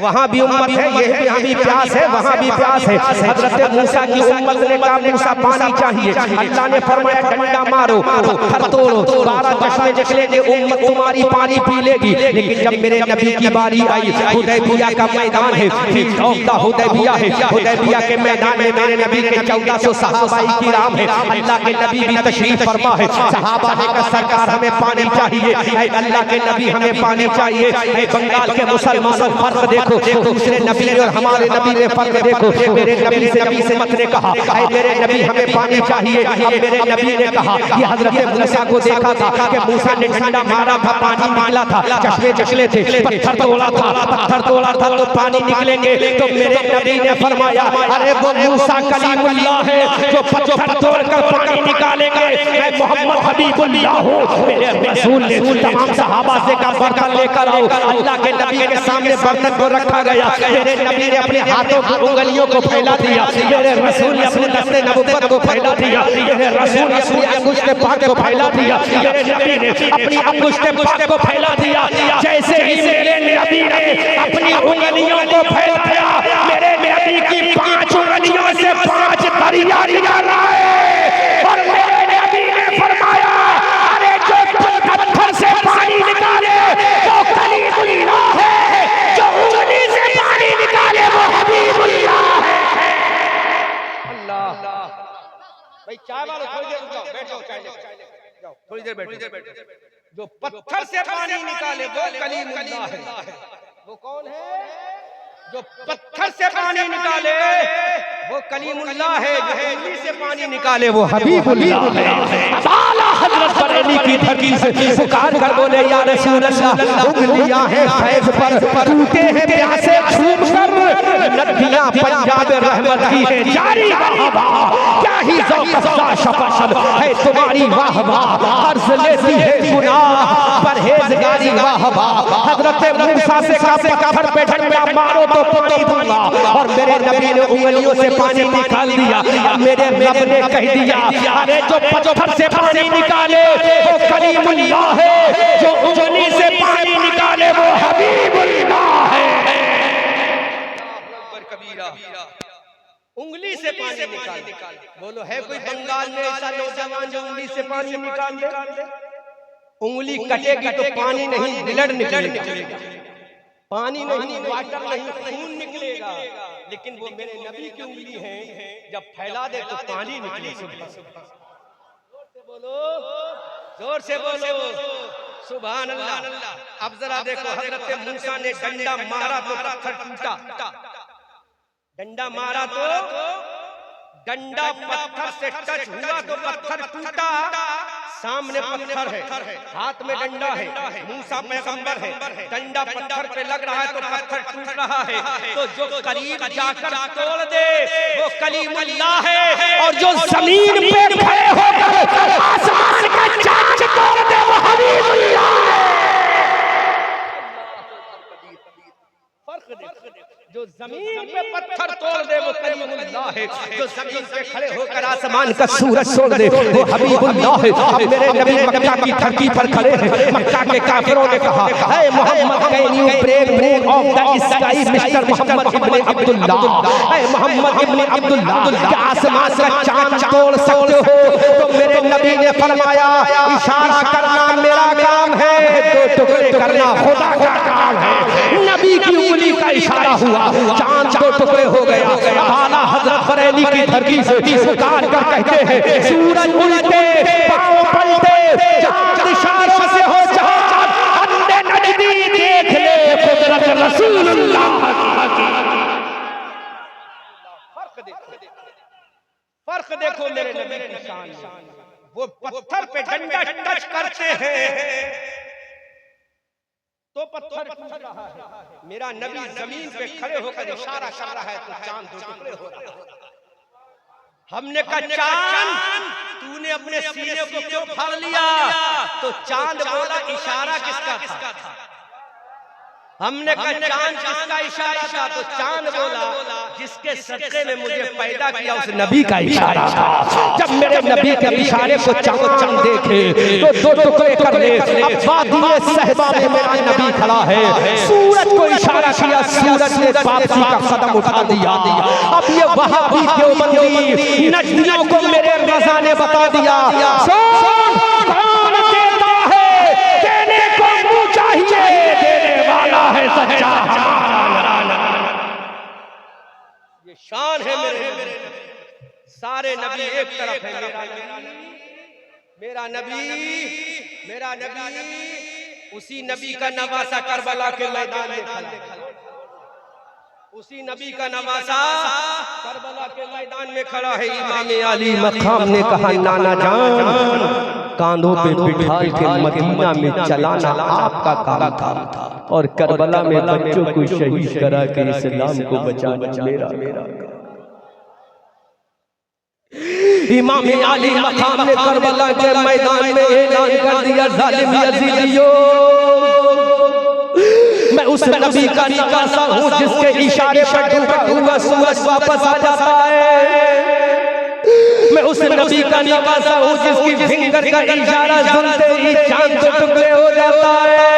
Speaker 1: वहाँ भी उम्मत है, यहाँ भी प्यास है, वहाँ भी प्यास है। हजरत मूसा की उम्मत ने कहा, मूसा पानी चाहिए। अल्लाह ने फरमाया डंडा मारो, पत्थर तोड़ो, 12 चश्मे निकलेंगे, उम्मत तुम्हारी पानी पी लेगी। लेकिन जब मेरे नबी की बारी आई, हुदैबिया का मैदान है, हुदैबिया है, हुदैबिया के मैदान में मेरे नबी के 1400 सहाबाए किराम है। अल्लाह के नबी भी तशरीफ फरमा है। सहाबा ने कहा, सरकार सरकार हमें पानी चाहिए, ऐ अल्लाह के नबी हमें पानी चाहिए। ऐ बंगाल के मुसलमान फर्क देखो, दूसरे नबी और हमारे नबी ने फर्क देखो। मेरे नबी से नबी से मत ने कहा ऐ मेरे नबी हमें पानी चाहिए। अब मेरे नबी ने कहा कि हजरत मूसा को देखा था कि मूसा ने डंडा मारा था, पानी निकला था, चश्मे चश्मे थे, पत्थर तोड़ा था तो पानी निकलेंगे। तो मेरे नबी ने फरमाया अरे वो मूसा कलीमुल्लाह है जो पत्थर तोड़कर पानी निकालेंगे। मैं मोहम्मद हबीबुल्लाह हूं। मेरे रसूल ने तमाम सहाबा से कहा बर्तन लेकर आओ। अल्लाह के नबी के सामने बर्तन को रखा गया। मेरे नबी ने अपने हाथों की उंगलियों को फैला दिया। मेरे रसूल ने अपने दस्ते नबुव्वत को फैला दिया। मेरे रसूल ने अपनी अंगुष्ठ पाक को फैला दिया। मेरे नबी ने अपनी अंगुष्ठ पाक को फैला दिया। जैसे ही मेरे नबी ने अपनी उंगलियों को फैलाया, मेरे नबी की 5 उंगलियों से 5 दरिया निकल आए। और मेरे नबी ने फरमाया अरे जो पत्थर से पानी निकाले वो कलीमुल्लाह है, जो उंगली से पानी निकाले वो हबीबुल्लाह है। अल्लाह भाई चाय वालों थोड़ी देर रुक जाओ, बैठ जाओ, चाय जाओ, थोड़ी देर बैठो। जो पत्थर से पानी निकाले वो कलीमुल्लाह है। वो कौन है? जो पत्थर से पानी निकाले वो कलीमुल्लाह है, जो उंगली से पानी निकाले वो हबीबुल्लाह है। आला हजरत बरेली की धरती से पुकार कर बोले या रसूल अल्लाह, उंगलियां हैं फैज़ पर, टूटे हैं प्यासे छूम कर, नदियां पंजाब रहमत की है जारी वाह वाह, क्या ही ज़ौक़ शफ़क़त है तुम्हारी वाह वाह, अर्ज़ लेती है गुनाह परहेज़गारी वाह वाह। हजरत मूसा से कहा पत्थर पे डंडा मारो तो पानी दूंगा, और मेरे नबी ने उंगलियों से पानी निकाल दिया। मेरे रब ने कह दिया अरे जो पत्थर से पानी निकाले वो कलीमुल्लाह है, जो उंगली से पानी निकाले वो हबीबुल्लाह है। उंगली से पानी निकाल, बोलो है कोई बंगाल में ऐसा नौजवान जो उंगली से पानी निकाल दे? उंगली कटेगी तो पानी नहीं ब्लड निकलेगा, पानी नहीं, वाटर नहीं, खून निकलेगा। लेकिन वो मेरे नबी की उंगली है, जब फैला दे तो पानी निकले। जोर से बोलो सुभान अल्लाह। अब जरा देखो हजरत मूसा ने डंडा मारा तो पत्थर टूटा, डंडा मारा तो डंडा पत्थर से टच हुआ तो पत्थर टूटा। सामने पत्थर है, हाथ में डंडा है, मूसा पैगंबर है, डंडा पत्थर पे लग रहा है तो पत्थर टूट रहा है। तो जो करीब जाकर तोड़ दे वो कलीमुल्लाह है, और जो जमीन पे खड़े होकर आसमान का चांद तोड़ दे वो हबीबुल्लाह है। फर्क देखो, जो जमीन पे पत्थर तोड़ दे वो कलीमुल्लाह है, जो जमीन पे खड़े होकर आसमान का सूरज तोड़ दे वो हबीबुल्लाह है। अब मेरे नबी मक्का की धरती पर खड़े हैं। मक्का के काफिरों ने कहा हे Muhammad can you break of the sky mister Muhammad इब्ने अब्दुल्लाह, हे मोहम्मद इब्ने अब्दुल्लाह क्या आसमान का चांद तोड़ सकते हो? तो मेरे नबी ने फरमाया इशारा करना मेरा काम है, दो टुकड़े करना खुदा का काम है। नबी की उंगली का इशारा हुआ, चांद दो टुकड़े हो गया। आला हजरत बरेली की धरती से पुकार कर कहते हैं सूरज उलटे पांव पलटे, चांद इशारों से हो जहां, अंधे नजदीक देख ले कुदरत रसूलुल्लाह की। फर्क देखो मेरे नबी की शान में, वो पत्थर पे डंडा टच करते हैं तो पत्थर टूट रहा है। मेरा नबी जमीन पे खड़े होकर इशारा कर रहा है तो चांद दो टुकड़े हो रहा है। हमने कहा चांद तूने अपने सीने को क्यों फाड़ लिया? तो चांद बोला इशारा किसका था? हमने कहा चांद किसका इशारा था? तो चांद बोला जिसके सदके में मुझे पैदा किया उस नबी का इशारा था। जब मेरे नबी के इशारे को चांद देखे तो दो टुकड़े कर ले। अब वादिये सहबा में मेरा नबी खड़ा है, सूरज को इशारा किया, सूरज ने वापसी का कदम उठा दिया। अब ये वहाबी देवबंदी नजदियों को मेरे रज़ा ने बता दिया कौन देता है, देने को मुँह चाहिए, देने वाला है सच्चा। ये शान है मेरे सारे नबी एक तरफ है, मेरा नबी मेरा नबी उसी नबी का नवासा करबला के मैदान में खड़ा, उसी नबी का नवासा करबला के मैदान में खड़ा है। इमाम अली मकाम ने कहा नाना जान कांधों पे बिठा के मदीना में चलाना आपका काम था और करबला में बच्चों को शहीद करा के इस्लाम को बचाना मेरा। इमाम अली मकाम ने करबला के मैदान में ऐलान कर दिया जालिम यजीदियों मैं उस नबी का नवासा हूँ जिसके इशारे पर डूबा हुआ सूरज वापस आ जाता है। मैं उस नबी का नवासा हूँ जिसकी फिंगर का इशारा सुनते ही चांद के टुकड़े हो जाता है।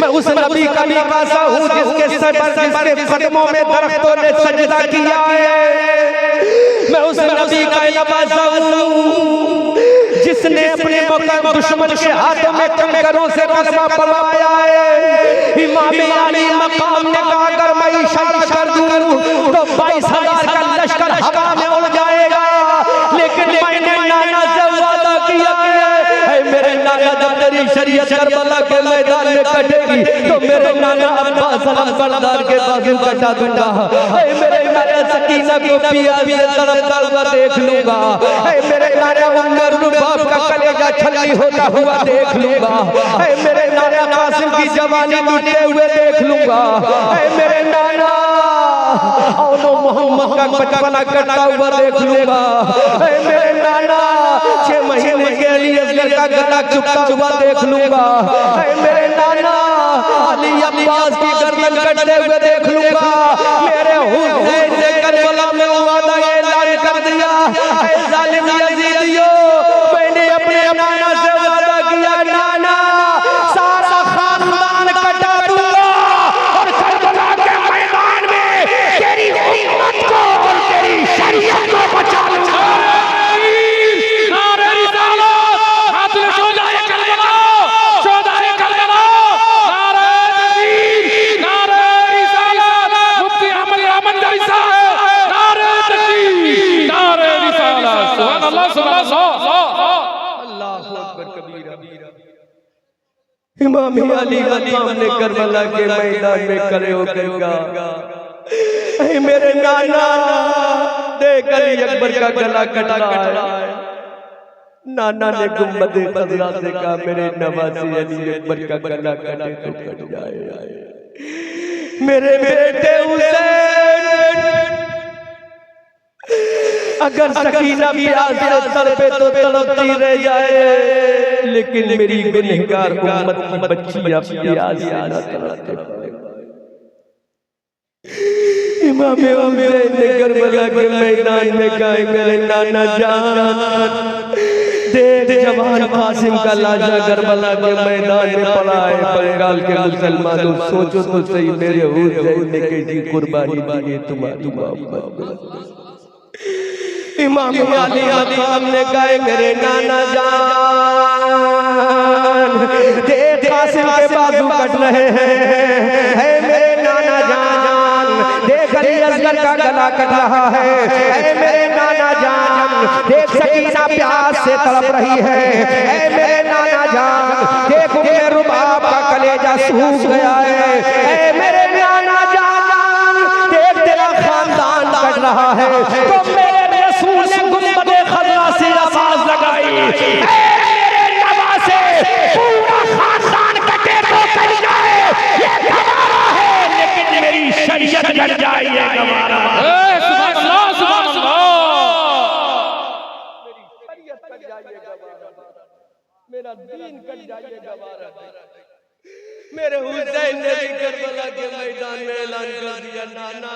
Speaker 1: मैं उस नबी का नवासा हूँ जिसके सर पर कदमों में दरख्तों ने सजदा किया है। मैं उस नबी का नवासा हूँ जिसने अपने दुश्मन के हाथों में कंकरों से कलमा पढ़वाया है। इमाम अली मकाम ने कहा अगर मैं इशारा कर दूं तो 22,000 का लश्कर हवा में उड़ जाएगा, लेकिन मैंने नाना से वादा किया है मेरे नाना जब तेरी शरीयत करबला के मैदान में कटेगी तो मेरे नाना अब्बास अलमबरदार के बाजू कटा दूंगा। मेरे नाना सकीना को पिया पिया तड़प तड़प देख लूंगा। मेरे नाना उमर रुबाब का कलेजा छलनी होता हुआ देख लूंगा। मेरे नाना कासिम की जवानी लूटते हुए देख लूंगा। मेरे नाना और मोहम्मद का बचपना कटा हुआ देख लूंगा। मेरे नाना 6 महीने के लिए असगर का गला चुपता हुआ देख लूंगा। मेरे नाना अली अब्बास की गर्दन कटते हुए देख लूंगा। मेरे हुसैन ने करबला में वादा ऐलान कर दिया ऐ जालिम यजीदियों मैंने अपने नाना से वादा किया नाना सारा खानदान कटा दूंगा और करबला के मैदान में तेरी उम्मत को और तेरी शरीयत को बचा लूंगा।
Speaker 2: नारे रिसालत हाथ में शोदाए करबला, शोदाए करबला, नारे तकबीर, नारे रिसालत मुफ्ती अहमद यामंदरी साहब, नारे तकबीर, नारे रिसालत। सुभान अल्लाह सुभान अल्लाह
Speaker 1: अल्लाहु अकबर कबीरा। इमाम अली मकाम ने करबला के मैदान में खड़े होकर कहा मेरे नाना देख अली अकबर का गला कट रहा है। नाना ने गुम्बद खजरा से कहा मेरे नवासी अली अकबर का गला कटे तो कट जाए। मेरे बेटे हुसैन अगर सकीना प्यास से तड़पे तो तड़पती रह जाए, लेकिन मेरी गुनहगार उम्मत की बच्चियां प्यास से न तड़पे। इमाम हुसैन ने करबला के मैदान में कहा मेरे नाना जान देख जवान कासिम का लाशा करबला के मैदान में पड़ा है। बंगाल के मुसलमानों सोचो तो सही मेरे हुसैन ने कैसी कुर्बानी दी है तुम्हारी मोहब्बत। इमाम अली मकाम ने कहा मेरे नाना जान देख कासिम के बाजू कट रहे हैं। मेरे नाना जान देख अली असगर का गला कट रहा है। मेरे नाना जान देख सकीना प्यास से तड़प रही है। मेरे नाना जान देख उम्मे रुबाब का कलेजा सूख गया है। मेरे नाना जान देख तेरा खानदान कट रहा है। तो मेरे रसूल ने गुम्बद खजरा से आवाज लगाई मेरे नवासे पूरा खानदान कटे तो कट जाए ये गवारा है, लेकिन मेरी शरीयत कट जाए ये गवारा।
Speaker 2: सुभान अल्लाह सुभान अल्लाह।
Speaker 1: मेरी शरीयत कट जाए ये गवारा, मेरा दीन कट जाए ये गवारा। मेरे हुसैन ने भी करबला के मैदान में ऐलान कर दिया नाना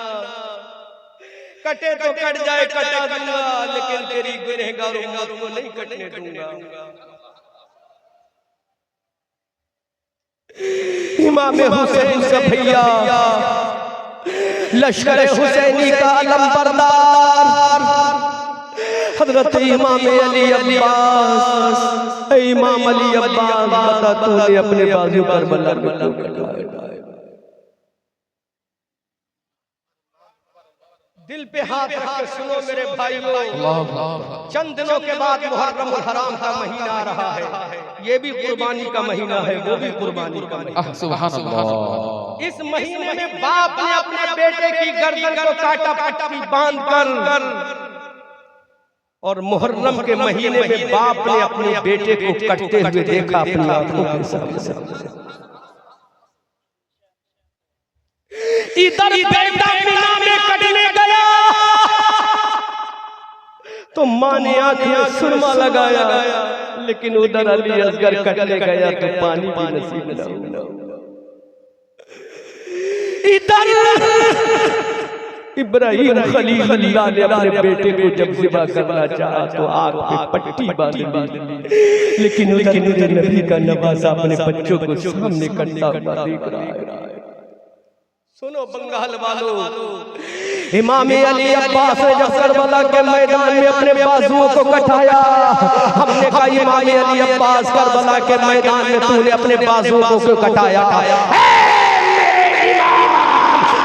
Speaker 1: कटे तो कट जाए कटा दूंगा, लेकिन तेरी गुनहगार उम्मत को नहीं कटने दूंगा। इमाम हुसैन का भैया लश्कर हुसैनी का अलमबरदार हजरत इमाम अली अब्बास। इमाम अली अब्बास बता तूने अपने बाजू पर करबला में दिल पे हाथ रख के सुनो मेरे भाइयों, चंद दिनों के बाद मुहर्रम हराम का महीना आ रहा है। ये भी कुर्बानी का महीना है, वो भी कुर्बानी का महीना।
Speaker 2: सुभान अल्लाह।
Speaker 1: इस महीने में बाप ने अपने बेटे की गर्दन को काटा पट्टी बांध कर, और मुहर्रम के महीने में बाप ने अपने बेटे को कटते हुए देखा अपनी आंखों के सामने। इधर बेटा मीना में कटने गया तो माँ ने आंख में सुरमा लगाया, लेकिन उधर अली असगर कटने गया तो पानी भी नसीब न हुआ। इधर इब्राहिम खलीलुल्लाह ने अपने बेटे को जब ज़िबा करना चाहा तो आग पे पट्टी बांध ली, लेकिन उधर नबी का नवासा अपने बच्चों को सामने कटता हुआ देख रहा है। सुनो बंगाल वालों, इमाम अली अब्बास ने जब करबला के मैदान में अपने बाजुओं को कटाया, हमने कहा इमाम अली अब्बास करबला के मैदान में तूने अपने बाजुओं को कटाया,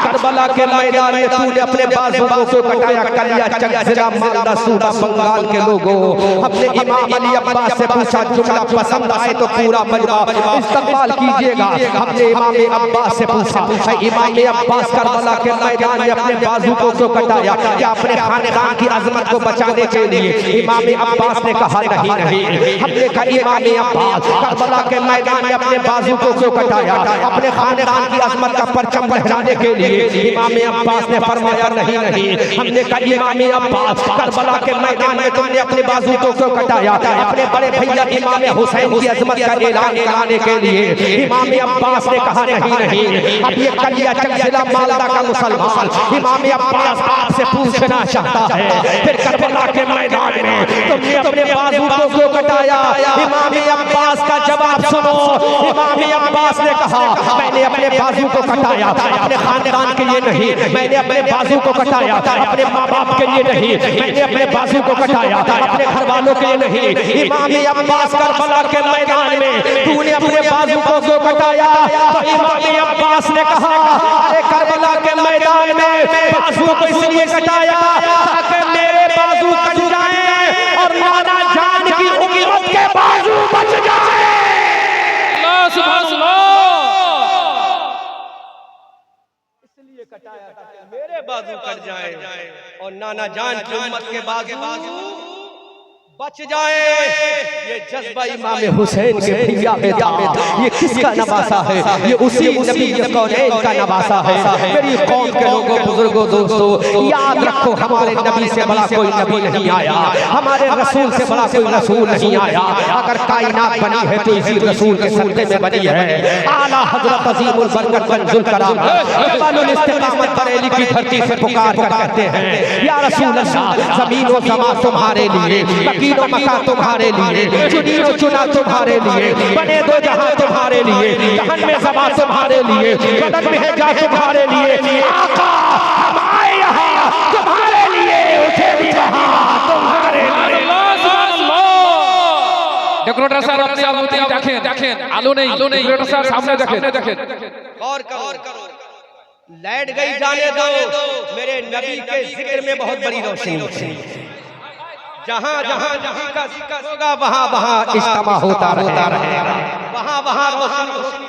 Speaker 1: करबला के मैदान में तूने अपने बाजुओं को कटाया। कलिया चकजिरा मालदा सूबा बंगाल के लोगों, अपने इमाम अली अब्बास से पूछा जुमला पसंद आए तो पूरा मजमा इस्तेमाल कीजिएगा। हमने इमाम अब्बास से पूछा, इमाम अब्बास करबला के मैदान में अपने बाजुओं को कटाया क्या अपने खानदान की अजमत को बचाने के लिए? इमाम अब्बास ने कहा नहीं। हमने कहा इमाम अब्बास करबला के मैदान में अपने बाजुओं को कटाया अपने खानदान की अजमत का परचम लहराने के लिए? इमाम अब्बास ने फरमाया नहीं। हमने कहा इमाम अब्बास करबला के मैदान में तुमने अपने बाजुओं को कटाया अपने बड़े भैया इमाम हुसैन की अजमत का ऐलान कराने के लिए? इमाम अब्बास ने कहा नहीं। अब ये कलिया चकजिला मालदा का मुसलमान इमाम अब्बास आपसे पूछना चाहता है, फिर करबला के मैदान में तुमने अपने बाजुओं को कटाया, इमाम अब्बास का जवाब सुनो। इमाम अब्बास ने कहा मैंने अपने बाजू को कटाया अपने खानदान के लिए नहीं, मैंने अपने बाजू को कटाया अपने माँ बाप के लिए नहीं, मैंने अपने बाजू को कटाया अपने घर वालों के लिए नहीं। इमाम अब्बास करबला के मैदान में तूने अपने बाजू को कटाया तो इमाम अब्बास ने कहा अरे करबला के मैदान में बाजू को इसलिए कटाया ताकि मेरे बाजू कट जाए और नाना जान की उम्मत के बाजू बच जाए।
Speaker 2: अल्लाह सुभान अल्लाह।
Speaker 1: कटाया ताकि मेरे बाजू कट जाए और नाना जान की उम्मत के बाजू बच जाए। ये जज्बा इमाम हुसैन के भैया में था। ये किसका नवासा है? ये उसी नबी कौनैन का नवासा है। मेरी कौम के लोगों, बुजुर्गों, दोस्तों, याद रखो हमारे नबी से बड़ा कोई नबी नहीं आया, हमारे रसूल से बड़ा कोई रसूल नहीं आया। अगर कायनात बनी है तो इसी रसूल के सदक़े में बनी है। आला हज़रत अज़ीमुल बरकत मंजुल कराम जबालुल इस्तिक़ामत बरेली की धरती से पुकार कर कहते हैं या रसूल अल्लाह, ज़मीन व समा तुम्हारे लिए, मकीनो मका तुम्हारे लिए, चुनी व चुना तुम्हारे लिए, बने दो जहां तुम्हारे लिए, जहान में ज़बां तुम्हारे लिए, बदन में है जा तुम्हारे लिए। आका हम आए यहाँ तुम्हारे लिए, उठे भी वहाँ तुम्हारे लिए।
Speaker 2: डेकोरेटर साहब अपनी आलूती देखें, आलू नहीं, डेकोरेटर साहब सामने देखें।
Speaker 1: गौर करो, लाइट गई जाने दो। मेरे नबी के जिक्र में बहुत बड़ी रोशनी, जहाँ का जिक्र होगा वहाँ इज्तिमा होता रहेगा, वहाँ रोशनी,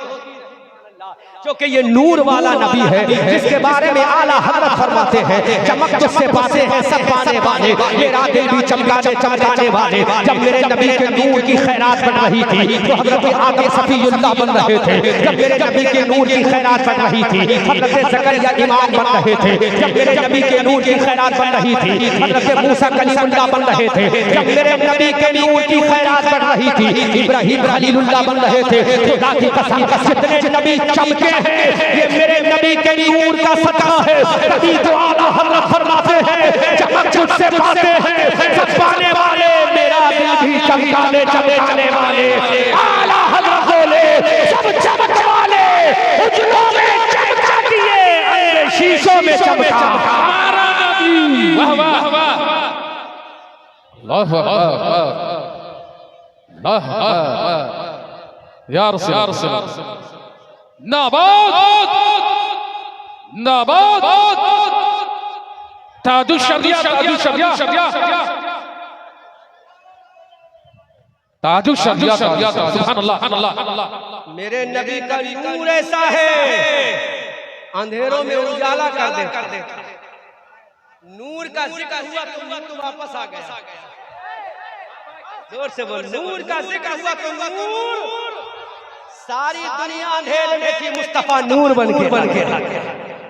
Speaker 1: क्योंकि ये नूर वाला नबी है जिसके बारे में आला हज़रत फरमाते हैं चमक जिससे पाते हैं सब पाने वाले, मेरा दिल भी चमकाने वाले। जब मेरे नबी के नूर की खैरात बन रही थी तो हज़रत आदम सफीउल्लाह बन रहे थे। जब मेरे नबी के नूर की खैरात बन रही थी हज़रत ज़करिया इमाम बन रहे थे। जब मेरे नबी के नूर की खैरात बन रही थी हज़रत मूसा कलीमुल्लाह बन रहे थे। जब मेरे नबी के नूर की खैरात बन रही थी इब्राहिम खलीलुल्लाह बन रहे थे। खुदा की कसम जितने नबी चमके ये मेरे नबी के नूर का सदका है। नबी तो आला हज़रत फरमाते हैं चमक मुझसे पाते हैं सब पाने वाले, मेरा दिल भी चमकाने चले वाले। आला हज़रत बोले सब चमक वाले, उजलों में चमका दिए, अंदर शीशों में चमका हमारा नबी।
Speaker 2: वाह वाह वाह, अल्लाह अल्लाह या रसूल नाबाद ताजुश शरिया ताजुश शरिया ताजुश शरिया सुभान अल्लाह।
Speaker 1: मेरे नबी का नूर ऐसा है अंधेरों में उजाला कर दे। नूर का जिक्र हुआ तो वापस आ गया। जोर से बोल, नूर का जिक्र हुआ तो नूर। सारी दुनिया अंधेरे में थी, मुस्तफा नूर बन के आ गया।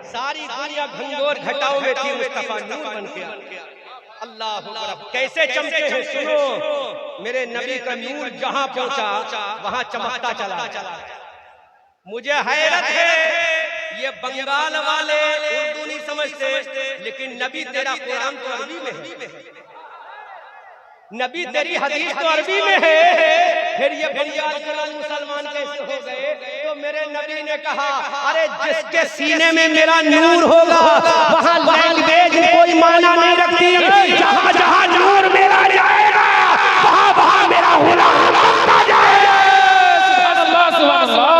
Speaker 1: सारी दुनिया घंघोर घटाओं में थी, मुस्तफा नूर बन के आ गया। अल्लाह अकबर, कैसे चमके हैं सुनो। मेरे नबी का नूर जहां पहुंचा वहां चमकता चला। मुझे हैरत है ये बंगाल वाले उर्दू नहीं समझते, लेकिन नबी तेरा कुरान तो अरबी में है, नबी तेरी हदीस तो अरबी में है। फिर ये बंगाल के लोग मुसलमान कैसे हो गए? तो मेरे नबी ने कहा अरे जिसके सीने में मेरा नूर होगा वहाँ लैंग्वेज कोई माना नहीं रखती। जहाँ जहाँ नूर मेरा जाएगा वहाँ वहाँ मेरा गुलाम बनता जाएगा।
Speaker 2: सुभान अल्लाह सुभान अल्लाह।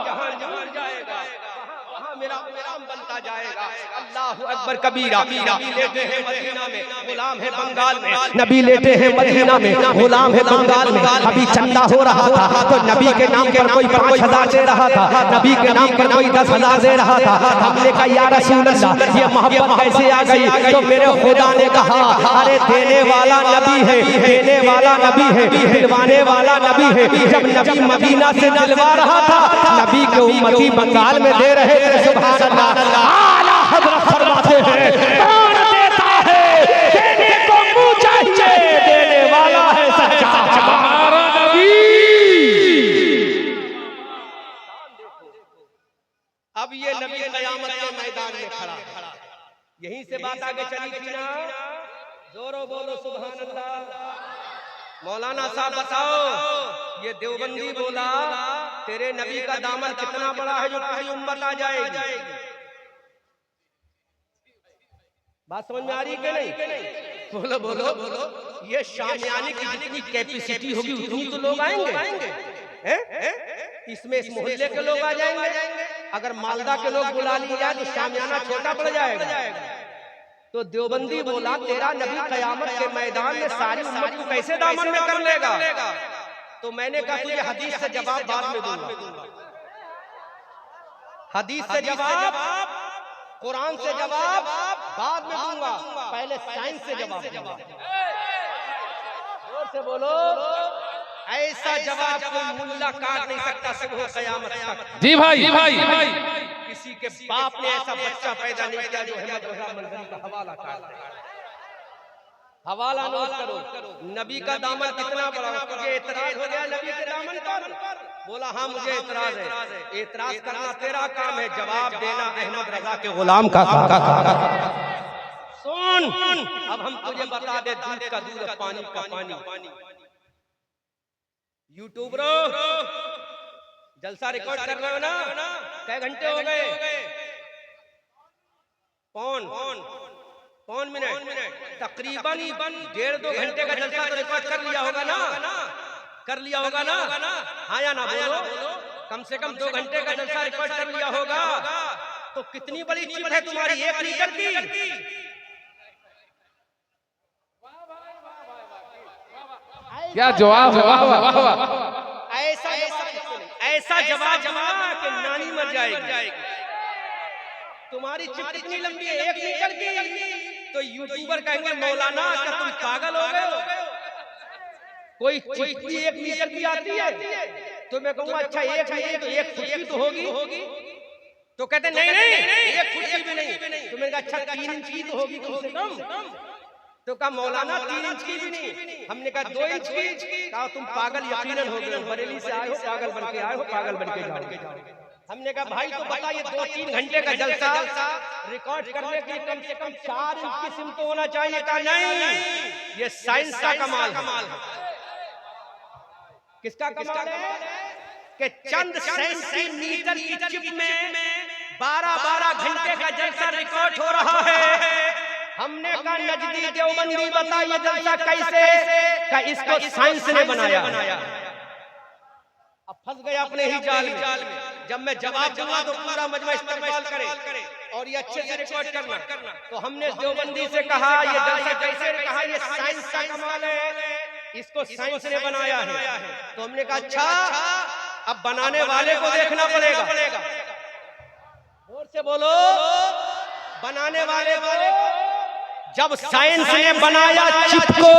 Speaker 1: जहाँ जहाँ जाएगा वहाँ मेरा गुलाम बनता जाएगा। अल्लाह अकबर कबीरा। नबी लेटे हैं मदीना में, गुलाम है बंगाल में। नबी लेटे हैं मदीना में, गुलाम है बंगाल में। अभी चंदा हो रहा था तो नबी के नाम पर कोई 5,000 दे रहा था, नबी के नाम पर कोई 10,000 दे रहा था। हमने कहा या रसूल अल्लाह ये मोहब्बत कैसे आ गई? तो मेरे खुदा ने कहा अरे देने वाला नबी है, देने वाला नबी है, दिलवाने वाला नबी है। जब नबी मदीना से दिलवा रहा था, नबी के उम्मती बंगाल में दे रहे थे। सुभान अल्लाह। आला हज़रत फरमाते हैं कौन देता है? देने को मुँह चाहिए, देने वाला है सच्चा
Speaker 2: हमारा नबी।
Speaker 1: अब ये नबी क़यामत के मैदान में खड़ा, यहीं से बात आगे चली थी ना। जोरो बोलो सुभान अल्लाह। मौलाना साहब बताओ, ये देवबंदी बोला तेरे नबी का दामन कितना बड़ा है जो पूरी उम्मत आ जाएगी। बात समझ में आ रही है कि नहीं? बोलो बोलो बोलो। ये शामियाने की जितनी कैपेसिटी होगी उतनी तो लोग आएंगे। इसमें इस मोहल्ले के लोग आ जाएंगे। अगर मालदा के लोग बुला लिए जाए तो शामियाना छोटा पड़ जाएगा। तो देवबंदी बोला तेरा नबी क़यामत के मैदान में सारी उम्मत को कैसे दामन में कर लेगा? तो मैंने कहा तुझे हदीस से जवाब बाद में दूंगा। हदीस से जवाब, कुरान से जवाब बाद में दूंगा, पहले साइंस से जवाब दूंगा। जोर से बोलो। ऐसा जवाब कोई मुल्ला काट नहीं सकता सुबह क़यामत तक।
Speaker 2: जी भाई।
Speaker 1: किसी के बाप ने ऐसा बच्चा पैदा नहीं किया जो अहमद रज़ा मंजरी का हवाला काट दे। हवाला नोट करो। नबी का दामन कितना बड़ा है? तुझे एतराज हो गया नबी के दामन पर? बोला हाँ मुझे एतराज है। एतराज करना तेरा काम है, जवाब देना अहमद रज़ा के गुलाम का सुन। अब हम तुझे बता दे, दूध का दूध, पानी का पानी। यूट्यूबरों जलसा रिकॉर्ड कर रहे हो ना? कै घंटे हो गए? पौन मिनट, तकरीबन 1.5-2 घंटे का जलसा तो रिकॉर्ड कर लिया होगा ना? हाँ या ना बोलो। कम से कम 2 घंटे का जलसा रिकॉर्ड कर लिया होगा। तो कितनी बड़ी चीज है तुम्हारी 1 लीटर की?
Speaker 2: क्या जवाब है?
Speaker 1: ऐसा जवाब कि नानी मर जाएगी। तुम्हारी चिप कितनी लंबी है? 1 लीटर की। तो यूट्यूबर कहेंगे मौलाना क्या तुम पागल हो गए? कोई चिप 1 लीटर की आती है? तो मैं कहूँगा अच्छा 1 लीटर तो 1 फुट की तो होगी। तो कहते नहीं 1 फुट की भी नहीं। तो मैंने कहा अच्छा 3 इंच की तो होगी कम से कम। तो कहा मौलाना 3 इंच की भी नहीं। हमने कहा 2 इंच की। कहा तुम पागल यकीनन हो गए, बरेली से आए हो, पागल बन के आए हो, पागल बन के जाओगे। हमने कहा भाई तो बताइए 2-3 घंटे का जलसा रिकॉर्ड करने के लिए कम से कम 4 इंच की सिम तो होना चाहिए। कहा नहीं, ये साइंस का कमाल है। किसका कमाल है? कि चंद सेंटीमीटर की चिप में 12-12 घंटे का जलसा रिकॉर्ड हो रहा है। हमने कहा नजदी देवबंदी बताइए जलसा कैसे? का इसको साइंस ने बनाया। अब फंस गया अपने ही जाल में। जब मैं जवाब दूंगा तो पूरा मजमा इस्तेमाल करे और ये अच्छे से रिकॉर्ड करना। तो हमने देवबंदी से कहा ये जलसा कैसे कहा ये साइंस का कमाल है, इसको साइंस ने बनाया है। तो हमने कहा अच्छा अब बनाने वाले को देखना पड़ेगा। जोर से बोलो, बनाने वाले को। जब साइंस ने बनाया चिप को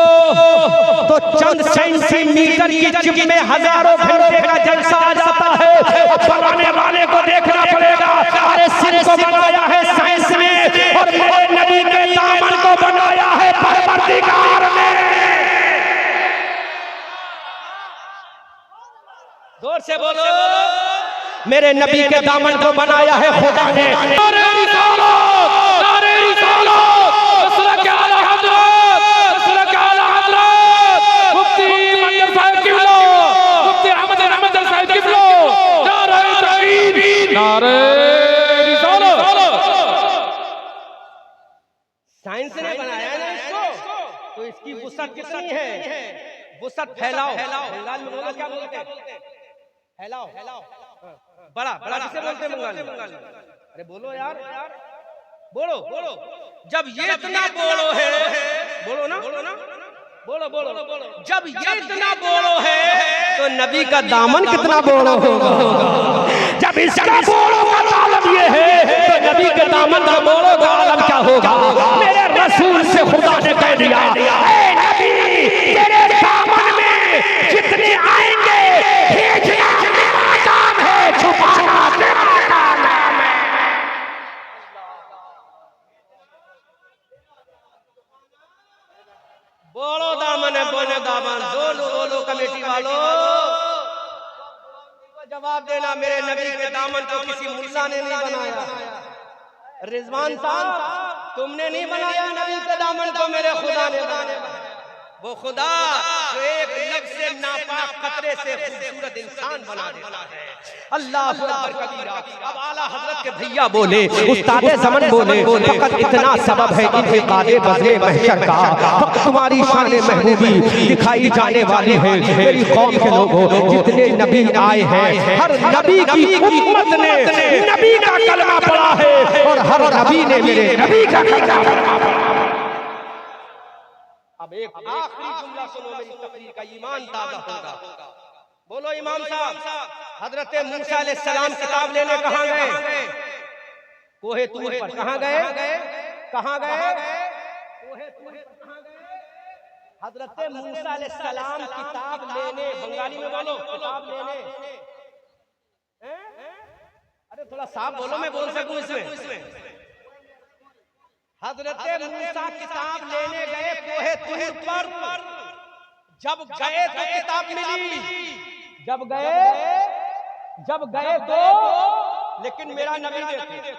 Speaker 1: तो चंद सेंटीमीटर की चिप में हजारों घंटे का जलसा आ जाता है। अब बनाने वाले को देखना पड़ेगा। अरे सिर को बनाया है साइंस ने और मेरे नबी के दामन को बनाया है परवरदिगार ने। जोर से बोलो, मेरे नबी के दामन को बनाया है खुदा ने। साइंस ने बनाया है ना इसको, तो इसकी वुसअत कितनी है? वुसअत फैलाओ। बंगाल में बोलो क्या बोलते हैं? फैलाओ। बड़ा बड़ा किसे बोलते हैं बंगाल में? अरे बोलो यार, बोलो। जब ये इतना बोलो है, बोलो ना, बोलो। जब ये इतना बोलो है तो नबी का दामन कितना बोलो होगा? जब इसका बोलो का आलम ये है तो नबी के दामन का बोलो का आलम क्या होगा? मेरे रसूल से खुदा ने कह दिया, ऐ नबी तेरे दामन में जितने आएंगे खींचना मेरा काम है, छुपाना तेरा काम है। बोलो दामन है, बोलो दामन। बोलो कमेटी वालों, जवाब देना। मेरे नबी के दामन को किसी मुल्ला ने नहीं बनाया। रिजवान साहब तुमने नहीं बनाया नबी के दामन को, मेरे खुदा ने बनाया। वो खुदा जो एक लफ्ज़ से नापाक कतरे से खूबसूरत इंसान बना देता है। अल्लाह अकबर कबीरा। अब आला हजरत के भैया बोले, उस्ताद ज़मन बोले, फकत इतना सबब है इंतिकाले बज़े महशर का, फकत तुम्हारी शान महबूबी दिखाई जाने वाली है। मेरी कौम के लोगों, जितने नबी आए हैं हर नबी की उम्मत ने नबी का कलमा पढ़ा है और हर नबी ने मेरे नबी का कलमा पढ़ा। अब एक आखिरी जुमला सुनो मेरी तकरीर का, ईमान ताज़ा होगा। बोलो इमाम साहब, हजरत मूसा अलैहिस्सलाम किताब लेने कहाँ गए? कोहे तूर पर। कहाँ गए? कोहे तूर पर कहाँ गए? हजरत मूसा अलैहिस्सलाम किताब लेने, बंगाली में बोलो, किताब लेने। अरे थोड़ा साफ बोलो, मैं बोल सकूं इसमें। हजरत मूसा किताब लेने गए कोहे तूर पर। जब गए तो किताब मिली, जब गए तो, लेकिन मेरा नबी थे।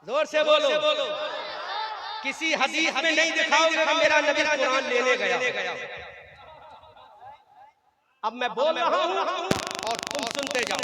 Speaker 1: जोर से बोलो। किसी हदीस में नहीं दिखाओगे कि मेरा नबी कुरान लेने गया। अब मैं बोल रहा हूँ और तुम सुनते जाओ।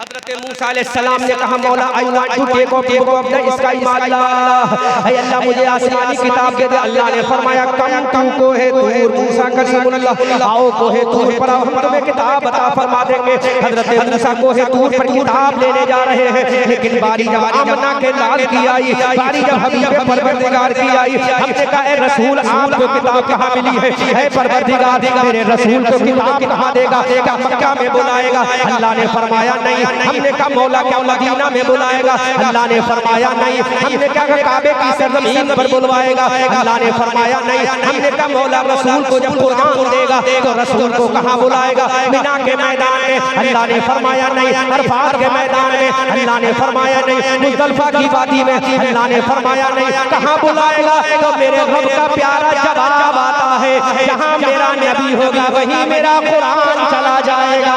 Speaker 1: हजरत मूसा अलैहिस्सलाम ने कहा, मौला I want to take of book of the sky Allah, है अल्लाह मुझे आसमानी किताब दे दे। अल्लाह ने फरमाया कम कोहे तूर, मूसा कलीमुल्लाह आओ कोहे तूर पर, हम तुम्हें किताब अता फरमा देंगे। हजरत मूसा कोहे तूर पर किताब लेने जा रहे हैं, लेकिन बारी जब आमना के लाल की आई, बारी जब हबीब परवरदिगार की आई, हमने कहा ए रसूल आपको किताब कहाँ मिली है? है परवरदिगार मेरे रसूल को किताब कहाँ देगा? मक्का में बुलाएगा। अल्लाह ने फरमाया नहीं। हमने कहा मौला क्या मदीना में बुलाएगा? अल्लाह ने फरमाया नहीं। हमने कहा काबे की सरजमीन पर बुलवाएगा? अल्लाह ने फरमाया नहीं। हमने कहा मौला रसूल को जब कुरान देगा तो रसूल को कहाँ बुलाएगा? मिना के मैदान में? अल्लाह ने फरमाया नहीं। अरफात के मैदान में? अल्लाह ने फरमाया नहीं। मुज़दलिफा की वादी में? अल्लाह ने फरमाया नहीं। कहाँ बुलाएगा? तो मेरे रब का प्यारा जवाब आता है, जहाँ मेरा नबी होगा वहीं मेरा कुरान चला जाएगा।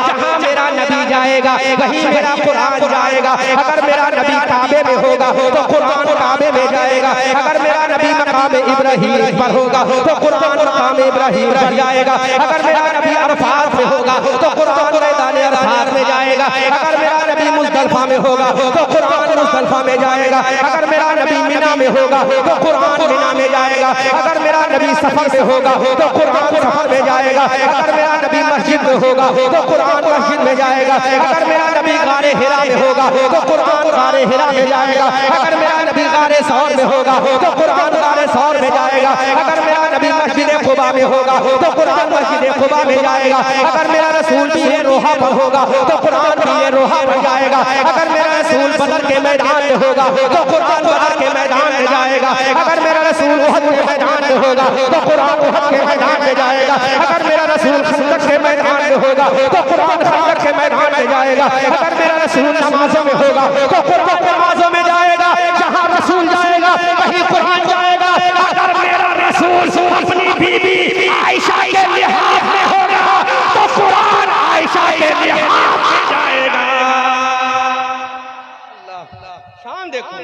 Speaker 1: जहाँ मेरा नबी जाएगा वहीं मेरा कुरान जाएगा। अगर मेरा नबी काबे में होगा तो कुरान काबे में जाएगा। अगर मेरा नबी मकाम इब्राहीम पर होगा तो कुरान मकाम इब्राहीम पर जाएगा। अगर मेरा नबी अरफात में होगा तो कुरान मैदान अरफात में जाएगा। अगर मेरा नबी मुज़दलिफा में होगा तो कुरान मुज़दलिफा में जाएगा। अगर मेरा नबी मिना में होगा तो कुरान मिना में जाएगा। अगर मेरा नबी सफर में होगा तो कुरान सफर में जाएगा। अगर मेरा नबी मस्जिद में होगा तो कुरान मस्जिद में जाएगा। अगर मेरा नबी गारे हिरा में होगा तो कुरान गारे हिरा में जाएगा। अगर मेरा नबी गारे सौर में होगा तो कुरान गारे सौर में जाएगा। अगर मेरा नबी मस्जिद खुबा में होगा तो कुरान मस्जिद खुबा में जाएगा। अगर मेरा रसूल भी रोहा पर होगा तो कुरान भी रोहा पर जाएगा। अगर मेरा रसूल बदर के मैदान में होगा तो कुरान बदर के मैदान में जाएगा। अगर मेरा रसूल उहद के मैदान में होगा तो कुरान उहद के मैदान में जाएगा। अगर मेरा रसूल खंदक के मैदान में होगा तो कुरान खंदक के मैदान में जाएगा। अगर मेरा रसूल नमाजों में होगा तो कुरान नमाजों में जाएगा। जहाँ रसूल जाएगा वहीं कुरान जाएगा। अगर मेरा रसूल अपनी बीबी आयशा के लिहाज में होगा तो कुरान आयशा के लिहाज में जाएगा। शान देखो,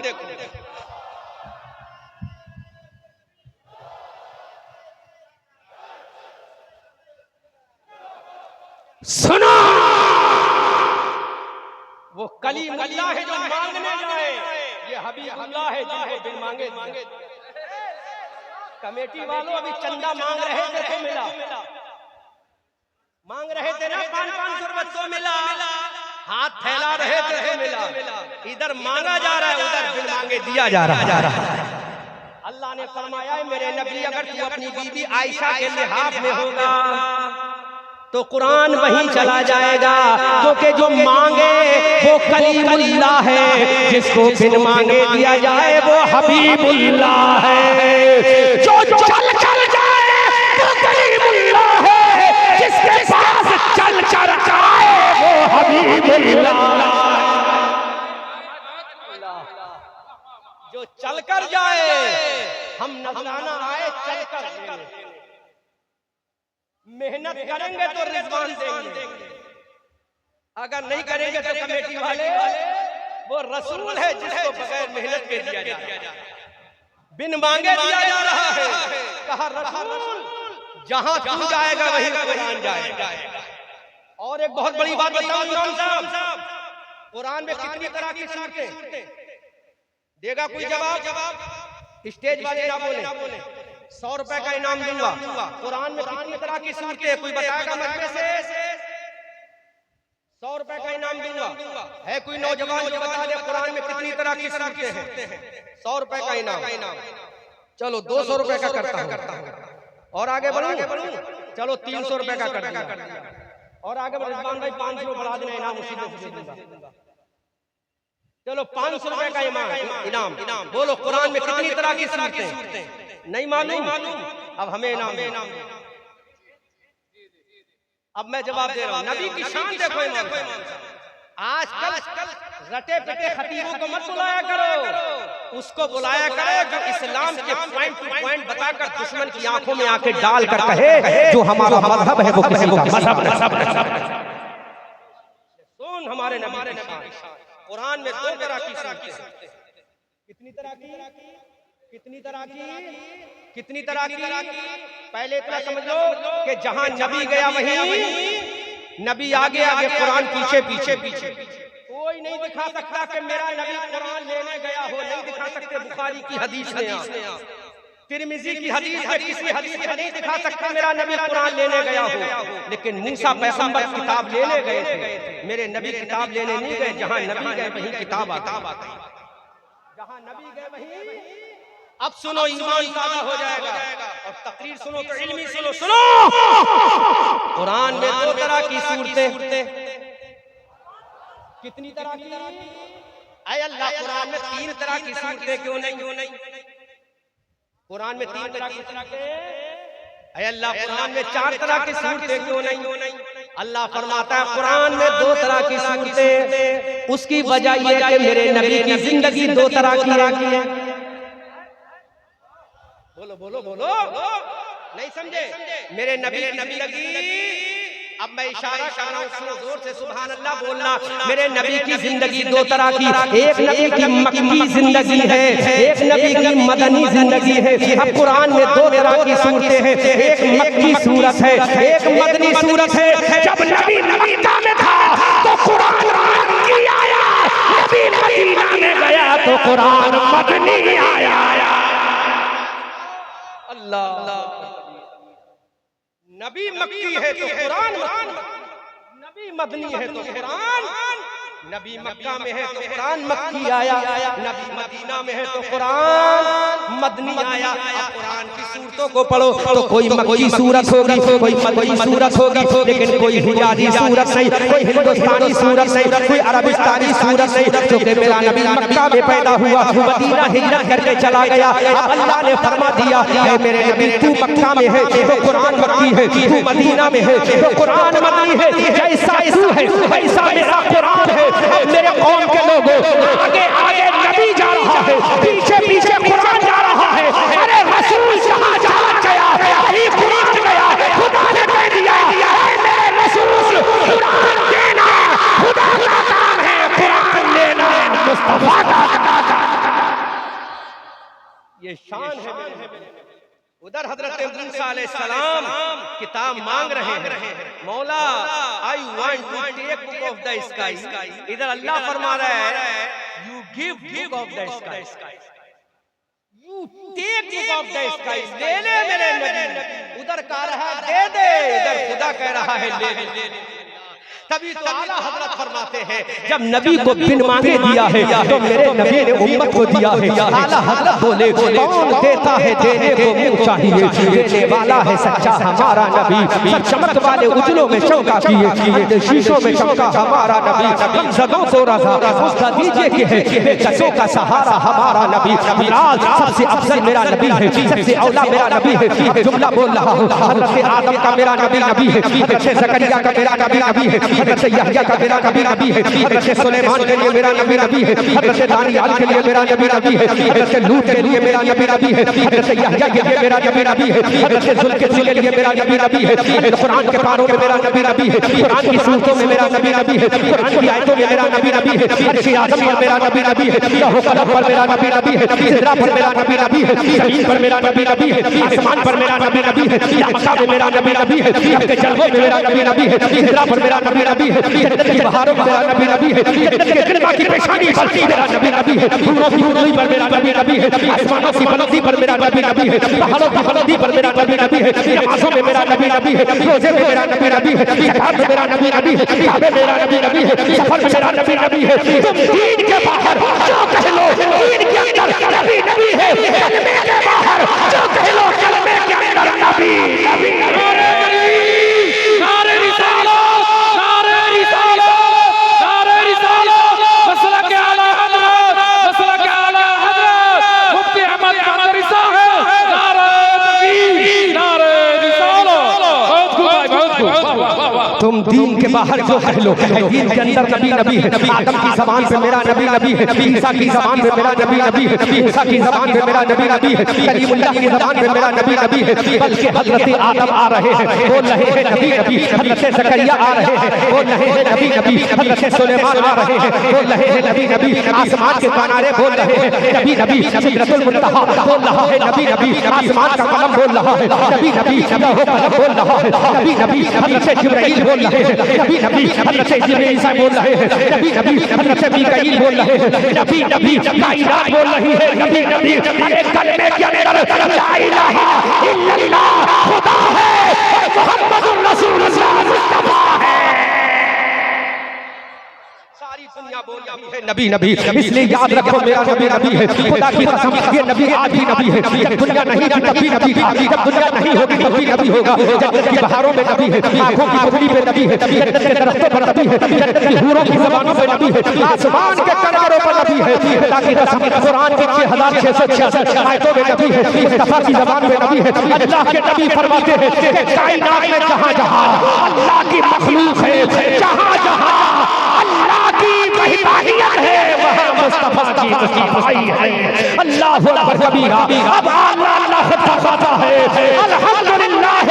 Speaker 1: सुनो, वो कलीमुल्लाह है जो मांगने जाए, ये हबीबुल्लाह है जिनको बिन मांगे मांगे। कमेटी वालों अभी चंदा मांग रहे थे तो मिला, मांग रहे थे ना 500 रुपए तो मिला, हाथ फैला रहे थे तो मिला। इधर मांगा जा रहा है, उधर बिन मांगे दिया जा रहा है। अल्लाह ने फरमाया है मेरे नबी अगर तू अपनी बीबी आयशा के लिहाज में होगा तो कुरान वहीं चला जाएगा, क्योंकि जो मांगे वो कलीमुल्लाह है, जिसको बिन मांगे दिया जाए वो हबीबुल्लाह है। जो चल कर जाए वो कलीमुल्लाह है, जिसके पास चल कर जाए वो हबीबुल्लाह। जो चल कर जाए, हम नजराना आए चल कर मेहनत करेंगे तो रिजवान देंगे, अगर नहीं करेंगे तो कमेटी वाले वो रसूल है जिसको बगैर मेहनत के दिया जाए, बिन मांगे दिया जा रहा है। कहा रसूल जहां तू जाएगा वहीं कुरान जाएगा। और एक बहुत बड़ी बात बताऊं इमाम साहब, कुरान में कितनी तरह की सूरतें देगा कोई जवाब? स्टेज वाले ना बोले 100 रुपए का इनाम दूंगा। कुरान में कितनी तरह की सूरतें कोई बताएगा मजमे से? 100 रुपए का इनाम दूंगा। है कोई नौजवान जो बता दे कुरान में कितनी तरह की सूरतें हैं? 100 रुपए का इनाम। चलो 200 रुपए का करता हूं। और आगे बढ़ूं? चलो 300 रुपए का कर दिया। और आगे रिजवान भाई 500 बढ़ा देना इनाम, उसी में दूंगा। चलो 500 रुपए का इनाम। बोलो कुरान में कितनी तरह की सूरतें? नहीं मालूम? अब हमें इनाम। अब मैं जवाब दे रहा हूं, नबी की शान देखो इमाम साहब। आजकल रटे पिटे खतीबों को मत बुलाया करो, उसको बुलाया करो जो इस्लाम के पॉइंट टू पॉइंट बताकर दुश्मन की आंखों में आंखें डाल कर कहे जो हमारा मजहब है वो किसी का मजहब नहीं। सुन हमारे नबी कुरान में 2 तरह की सूरतें। कितनी तरह की? पहले इतना समझ लो कि जहां नबी गया वहीं नबी आगे आगे, कुरान पीछे पीछे। कोई नहीं दिखा सकता कि मेरा नबी कुरान लेने गया हो, नहीं दिखा सकते। बुखारी की हदीस में, तिरमिजी की हदीस में, किसी हदीस में नहीं दिखा सकता मेरा नबी कुरान लेने गया हो। लेकिन मूसा पैगंबर किताब लेने गए थे, मेरे नबी किताब लेने नहीं गए। जहां नबी गए वहीं किताब आता। जहां नबी गए वहीं। अब सुनो, ईमान ताज़ा हो जाएगा। और तकरीर सुनो तो इल्मी सुनो। कुरान में 2 तरह की सूरतें। कितनी तरह की? ऐ अल्लाह कुरान में 3 तरह की सूरतें क्यों नहीं? कुरान में 3 तरह की सूरतें। ऐ अल्लाह कुरान में 4 तरह की सूरतें क्यों नहीं? अल्लाह फरमाता है कुरान में 2 तरह की सूरतें। उसकी वजह यह है कि मेरे नबी की जिंदगी 2 तरह की है। बोलो नहीं समझे? मेरे नबी की जिंदगी, अब मैं इशारा कर रहा हूं, सुनो जोर से सुभान अल्लाह बोलना। मेरे नबी की जिंदगी 2 तरह की, एक नबी की मक्की जिंदगी है, एक नबी की मदनी जिंदगी है। अब कुरान में 2 तरह की सूरतें हैं, एक मक्की सूरत है, एक मदनी सूरत है। जब नबी मक्का में था तो कुरान मक्की आया, तो कुरान मदनी आया। अल्लाह, नबी मक्की है तो कुरान, नबी मदनी है तो कुरान, नबी मक्का में है तो कुरान मक्की आया, नबी मदीना में है तो कुरान मदनी आया। अब कुरान की सूरतों को पढ़ो तो कोई मक्की सूरत होगी, कोई मदनी सूरत होगी, लेकिन कोई हिजाजी सूरत नहीं, कोई हिंदुस्तानी सूरत नहीं, कोई अरबिस्तानी सूरत नहीं, क्योंकि मेरा नबी मक्का में पैदा हुआ, मदीना हिजरत करके चला गया। अब अल्लाह ने फरमा दिया है मेरे नबी तू मक्का में है तो कुरान मक्की है, तू मदीना में है तो कुरान मदनी है, जैसा तू है वैसा मेरा कुरान है। मेरे कौम के लोगों, आगे आगे नबी जा रहा है, पीछे पीछे कुरान जा रहा है। अरे रसूल कहाँ चला गया, यही कुरान गया। खुदा ने कह दिया मेरे रसूल कुरान देना खुदा का काम है, कुरान लेना मुस्तफा का काम। ये शान है। उधर हजरत मूसा अलैहिस्सलाम किताब मांग रहे हैं, मौला I want to take book of the sky. इधर अल्लाह फरमा रहा है you give book of the sky, you take book of the sky, ले ले मेरे नबी। उधर कह रहा है दे दे, इधर खुदा कह रहा है ले ले। तभी तो आला हजरत फरमाते हैं जब नबी को बिन मांगे दिया है तो मेरे नबी ने उम्मत को दिया है। आला हजरत बोले कौन देता है देने को मुंह चाहिए, देने वाला है सच्चा हमारा नबी। सब चमक वाले उजलों में चमका किए, शीशों में चमका हमारा नबी। हम जगहों को रजा उसका दीजिए कि है बेकसों का सहारा हमारा नबी। फिलहाल सबसे अफजल मेरा नबी है, सबसे औला मेरा नबी है। जुमला बोल रहा हूँ, हजरत आदम का मेरा नबी है, हजरत ज़करिया का मेरा नबी है, हज़रत यहया का मेरा नबी है, हज़रत सुलेमान के लिए मेरा नबी है, हज़रत दानियाल के लिए मेरा नबी है, हज़रत लूत के लिए मेरा नबी है, हज़रत यहया के लिए मेरा नबी है, हज़रत ज़ुल्किफ़ल के लिए मेरा नबी है। कुरान के पारों में मेरा नबी है, कुरान की सूरतों में मेरा नबी है, कुरान की आयतों में मेरा नबी है, अर्श आज़म पर मेरा नबी है, लौह कलम पर मेरा नबी है, सिदरा पर मेरा नबी है, ज़मीन पर मेरा नबी है, आसमान पर मेरा नबी है, मक्का में मेरा नबी है, आपके जलवों में मेरा नबी है, सिदरा पर मेरा नबी है, जन्नत की बहारों में मेरा नबी है, जन्नत के गिरमा की पेशानी पर मेरा नबी है, फूलों की बुलंदी पर मेरा नबी है, आसमानों की बुलंदी पर मेरा नबी है, पहाड़ों की बुलंदी पर मेरा नबी है, नमाज़ों में मेरा नबी है, रोज़े में मेरा नबी है, ज़कात में मेरा नबी है, काबे में मेरा नबी है, सफर में मेरा नबी है। तुम दीन के बाहर जो कह लो, दीन के अंदर नबी है, कलमे के बाहर जो कह लो, कलमे के अंदर नबी। तुम दीन के बाहर जो कह लो, दीन के अंदर नबी है। आदम की ज़बान पे मेरा नबी है, ईसा की ज़बान पे मेरा नबी है, मूसा की ज़बान पे मेरा नबी है, कलीमुल्लाह की ज़बान पे मेरा नबी है। बल्कि हज़रत आदम आ रहे हैं, बोल रहे हैं नबी, हज़रत ज़करिया आ रहे हैं, बोल रहे हैं नबी, हज़रत सुलेमान आ रहे हैं, बोल रहे हैं नबी, आसमान के किनारे बोल रहे हैं नबी, सिदरतुल मुंतहा बोल रहा है नबी, आसमान का कलम बोल रहा है नबी, लौह कलम बोल रहा है नबी, हज़रत जिब्राइल बोल रहे हैं नबी, हज़रत जिब्रील ईसा बोल रहे हैं नबी, हज़रत मीकाईल बोल रहे हैं नबी, कायनात बोल रही है नबी। एक कलमे के अंदर ला इलाहा इल्लल्लाह खुदा है, मुहम्मदुर रसूलुल्लाह मुस्तफा है। सारी दुनिया बोल रही है नबी, इसलिए याद रखो मेरा नबी है। खुदा की कसम ये नबी आज भी नबी है। जब दुनिया नहीं थी तब भी नबी था, जब दुनिया नहीं होगी तब भी नबी होगा। जन्नत की बहारों में नबी है, आंखों की पुतली पे नबी है, जन्नत के दरख्तों पर नबी है, जन्नत की हूरों की ज़बानों पे नबी है, आसमान के किनारों पर नबी है। खुदा की कसम कुरान की 6666 आयतों में नबी है, मुस्तफा की ज़बान पे नबी है। अल्लाह के नबी फरमाते हैं कि कायनात में जहां-जहां अल्लाह की मखलूक है, जहां-जहां अल्लाह की वहदानियत है, वहां मुस्तफा की मुस्तफाई है। अल्लाहु अकबर कबीरा। अब अल्लाह खुद फरमाता है अल्हम्दुलिल्लाह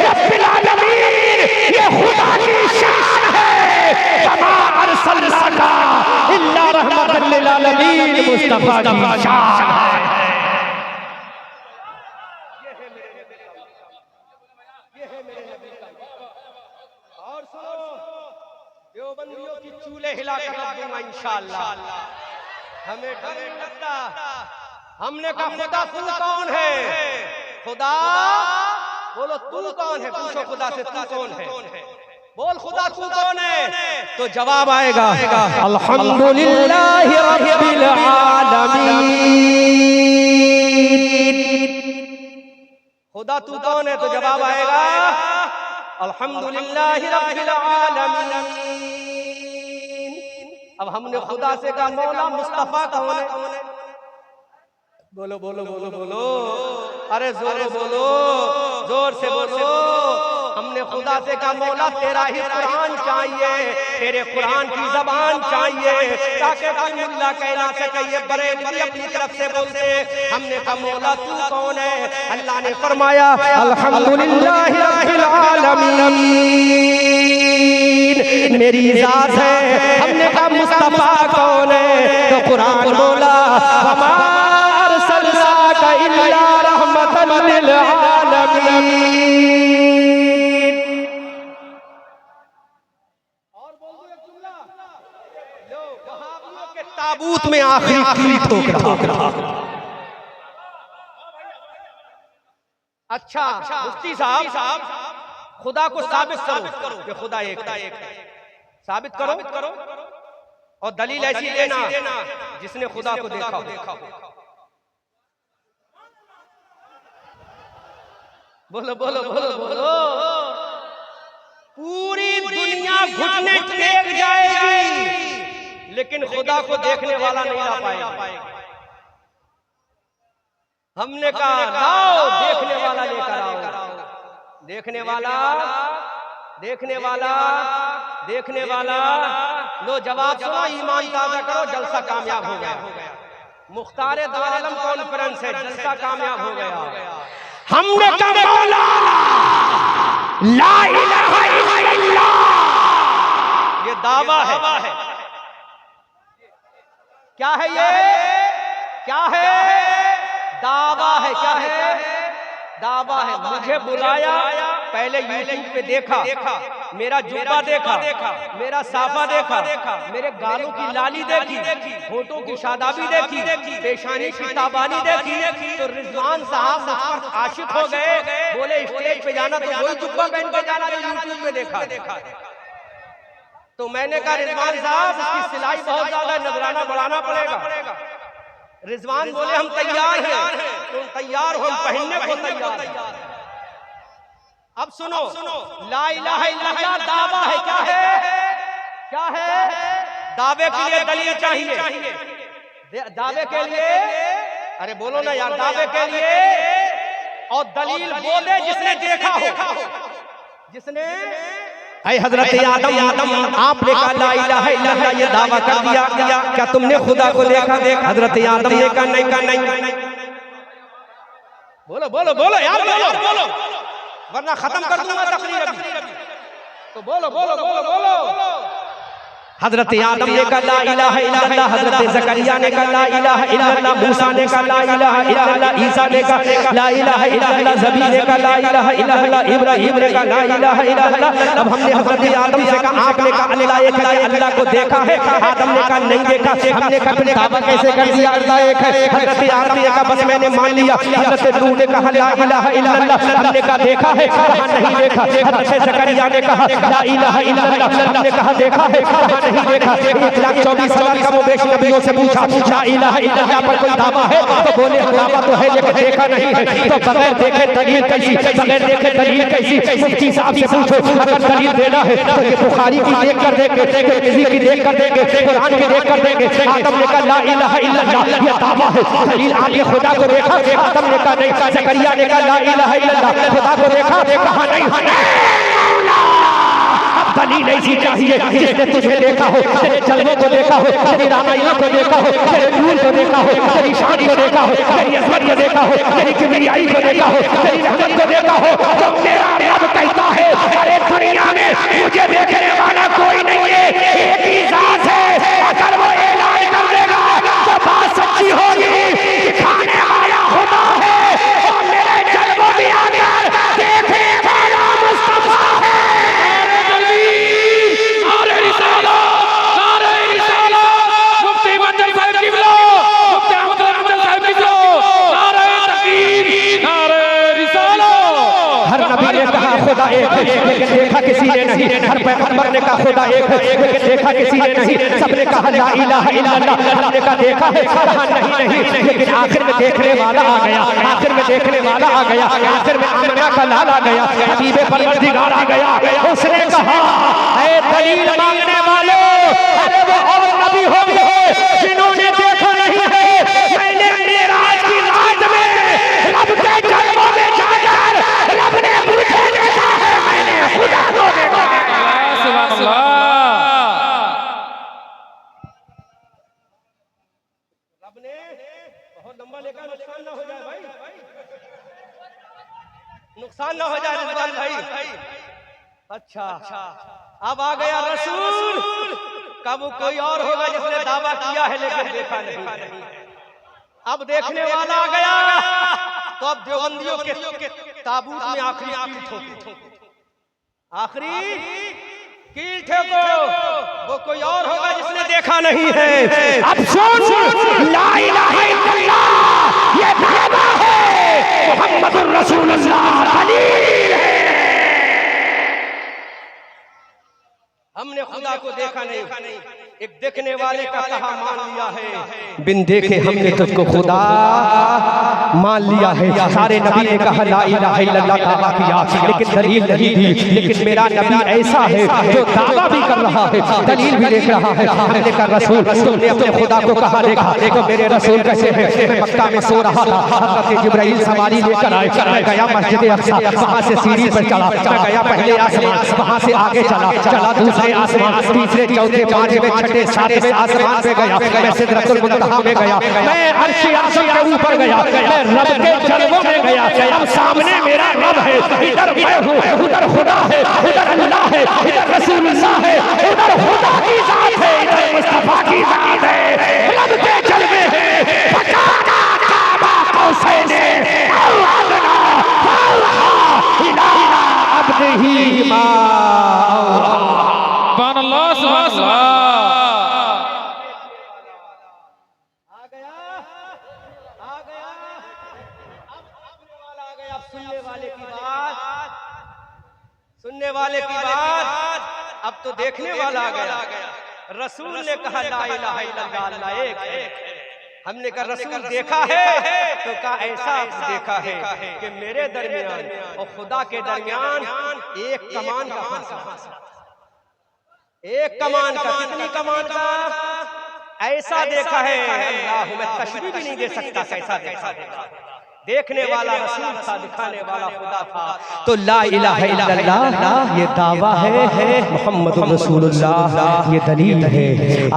Speaker 1: रब्बिल आलमीन, ये खुदा की शान है। कमा अरसलनाका इल्ला रहमतल लिल आलमीन, मुस्तफा की शान है। और सुनो देवबंदियों की चूल्हे हिला कर रख दूंगा इंशाअल्लाह। हमें डर नहीं लगता। हमने कहा खुदा तू कौन है? खुदा बोलो तू कौन है? पूछो खुदा से तू कौन है? बोल खुदा तू कौन है? तो जवाब आएगा अल्हम्दुलिल्लाहि रब्बिल आलमीन। खुदा तू कौन है? तो जवाब आएगा अल्हम्दुलिल्लाहि रब्बिल आलमीन। अब हमने खुदा से कहा मौला मुस्तफा कौन है? बोलो बोलो बोलो बोलो, अरे जोर बोलो, जोर से बोलो। हमने खुदा से कहा मौला तेरा ही कुरान चाहिए, तेरे कुरान की जबान चाहिए, ताकि कोई मुल्ला कह ना सके ये बरेलवी अपनी तरफ से बोलते। हमने कहा मौला तू कौन है? अल्लाह ने फरमाया अल्हम्दुलिल्लाहि रब्बिल आलमीन, मेरी जात है। हमने कहा मुस्तफा कौन है? तो कुरान बोला इल्ला रहमतन लिल आलमीन। और बोल दो एक जुमला, लो वहाबियों के ताबूत में आखिरी ठोक रहा। अच्छा मुफ्ती साहब खुदा को साबित करो कि खुदा एक है। साबित करो और दलील ऐसी देना जिसने खुदा को देखा हो। बोलो बोलो बोलो बोलो। पूरी दुनिया घुटने टेक जाएगी लेकिन खुदा को देखने वाला नहीं ला पाएगा। हमने कहा लाओ देखने वाला लेकर आओ। देखने वाला देखने वाला देखने वाला। लो जवाब सुनो, ईमान ताजा करो, जलसा कामयाब हो गया। मुख्तार दो आलम कॉन्फ्रेंस है, जलसा कामयाब हो गया। हमने कहा मौला ला इलाहा इल्लल्लाह, ये दावा है। क्या है ये? क्या है? दावा है। क्या है? दावा है। मुझे बुलाया, पहले यूट्यूब पे देखा, मेरा जुब्बा देखा, मेरा साफा देखा, मेरे गालों की लाली देखी, होठों की शादाबी देखी, पेशानी की ताबानी देखी, तो रिजवान साहब मुझ पर आशिक हो गए। बोले स्टेज पे जाना तो वही जुब्बा पहन के जाना जो यूट्यूब पे देखा। तो मैंने कहा रिजवान साहब इसकी सिलाई बहुत ज्यादा, नजराना बढ़ाना पड़ेगा। रिजवान बोले हम तैयार हैं। तुम तैयार हो, हम पहनने को तैयार हैं। अब सुनो, ला इलाहा इल्लल्लाह दावा है। क्या है? क्या है? दावे के लिए दलील चाहिए। दावे के लिए, अरे बोलो ना यार, दावे के लिए और दलील बोले जिसने देखा हो। जिसने हजरत आदम आपने कहा ला इलाहा इल्लल्लाह, ये दावा कर दिया। क्या तुमने खुदा को देखा? हजरत आदम ने कहा नहीं। बोलो बोलो बोलो यार, बोलो वरना खत्म कर दूंगा तकरीर अभी। तो बोलो बोलो बोलो बोलो। हजरत आदम ने कहा ला इलाहा इल्लल्लाह, हजरत ज़करिया ने कहा ला इलाहा इल्लल्लाह, मूसा ने कहा ला इलाहा इल्लल्लाह, ईसा ने कहा ला इलाहा इल्लल्लाह, ज़बी ने कहा ला इलाहा इल्लल्लाह, इब्राहिम ने कहा ला इलाहा इल्लल्लाह। अब हमने हजरत आदम से कहा आपने कहा अल्लाह एक है, अल्लाह को देखा है? आदम ने कहा नहीं देखा। हमने कहा फिर दावा कैसे कर दिया अल्लाह एक है? हजरत आदम ने कहा बस मैंने मान लिया। हजरत नूह ने कहा ला इलाहा इल्लल्लाह, हमने कहा देखा है? कहा नहीं देखा। हजरत ज़करिया ने कहा ला इलाहा इल्लल्लाह, हमने कहा देखा है? नहीं देखा। 1,24,000 का मुबेश नबियों से पूछा ला इलाहा इल्लल्लाह पर कोई दावा है? तो बोले दावा तो है लेकिन देखा नहीं है। तो बगैर देखे दलील कैसी? बगैर देखे दलील कैसी? मुफ्ती साहब से पूछो, अगर दलील देना है तो ये बुखारी की देख कर देंगे, तिरमिज़ी की देख कर देंगे, कुरान की देख कर देंगे। आदम ने कहा ला इलाहा इल्लल्लाह, ये दावा है। दलील आपने खुदा को देखा? आदम ने कहा नहीं। ज़करिया ने कहा ला इलाहा इल्लल्लाह, खुदा को देखा? कहा नहीं। दलील ऐसी चाहिए जिसने तुझे देखा हो, तेरे जलवों को देखा हो, तेरी रामायणों को देखा हो, तेरे नूर को देखा हो, तेरी शान को देखा हो, तेरी अज़मत को देखा हो, तेरी किबरियाई को देखा हो, तेरी रहमत को देखा हो। तो मेरा रब कहता है अरे दुनिया में मुझे देखने वाला कोई नहीं है, एक ही ज़ात है। अगर वो ऐलान कर देगा तो बात सच्ची होगी, दिखाने वाला खुदा है और मेरे जलवों में आकर देखने वाला मुस्तफा है।
Speaker 2: नारे रिसालत, मुफ्ती मंजर साहब की
Speaker 1: सबने कहा खुदा एक है, लेकिन देखा किसी ने नहीं। सबने कहा ला इलाहा इल्लल्लाह, हमने कहा देखा है, कहा नहीं। लेकिन आखिर में देखने वाला आ गया, आखिर में देखने वाला आ गया, आखिर में आमना का लाल आ गया, हबीबे परवरदिगार आ गया। उसने कहा ऐ दलील मांगने वाले, अरे वो और नबी होंगे जिन्होंने देखा नहीं है। मैंने मेराज की रात में रब के जलवों में जाकर रब ने मुझे देखा है, मैंने खुदा को देखा है।
Speaker 2: सुभान अल्लाह।
Speaker 1: रब ने बहुत लंबा लेकर नुकसान ना हो जाए भाई, नुकसान ना हो जाए रिजवान भाई। अच्छा अब आ गया रसूल, कब कोई और होगा जिसने दावा किया है लेकिन देखा नहीं। अब देखने वाला आ गया, तो अब देवबंदियों के ताबूत में आखिरी कील ठोको, वो कोई और होगा जिसने देखा नहीं है। अब सुन, ला इलाहा इल्लल्लाह ये दावा है, मुहम्मदुर रसूलुल्लाह दलील है। हमने खुदा को देखा नहीं, एक देखने वाले का कहा मान लिया है। बिन देखे हमने तुझको खुदा मान लिया है। सारे नबी ने कहा ला इलाहा इल्लल्लाह दावा किया, लेकिन दलील नहीं दी। लेकिन मेरा नबी ऐसा है जो दावा भी कर रहा है, दलील भी देख रहा है। हमने कहा रसूल तुमने अपने खुदा को कहा देखा, देखो मेरे रसूल कैसे है। मैं मक्का में सो रहा था, हज़रत जिब्राइल सवारी लेकर आए। मैं गया मस्जिद अक्सा, वहां से सीढ़ी पर चढ़ा। मैं गया पहले आसमान, वहां से आगे चला दूसरे आसमान, तीसरे चौथे पांचवें छठे सातवें आसमान पे गया। मैं सिदरतुल मुंतहा में गया, मैं अर्श आज़म के ऊपर गया, मैं रब के जलवों में गया। अब सामने मेरा रब है, इधर मैं हूँ, उधर खुदा है, उधर अल्लाह है, इधर रसूलुल्लाह है, उधर खुदा की जात है, इधर मुस्तफा की जात है। रब के जलवे हैं, फकाना काबा कौसैने औ अदना इला अब्दिही मा
Speaker 2: सुभान अल्लाह, सुभान अल्लाह।
Speaker 1: आ गया, अब सुनने वाले की बात, सुनने वाले की बात। अब तो देखने वाला आ गया। रसूल ने कहा ला इलाहा इल्लल्लाह अल्लाह एक है। हमने कहा रसूल देखा है, तो कहा ऐसा देखा है कि मेरे दरमियान और खुदा के दरमियान एक कमान का फासला, एक कमान का। कितनी कमान का? ऐसा देखा है अल्लाह, मैं तशबीह भी नहीं दे सकता कैसा देखा। देखने वाला रसूल था, दिखाने वाला खुदा था। तो ला इलाहा इल्लल्लाह ये दावा है, मुहम्मदुर रसूलुल्लाह ये दलील है।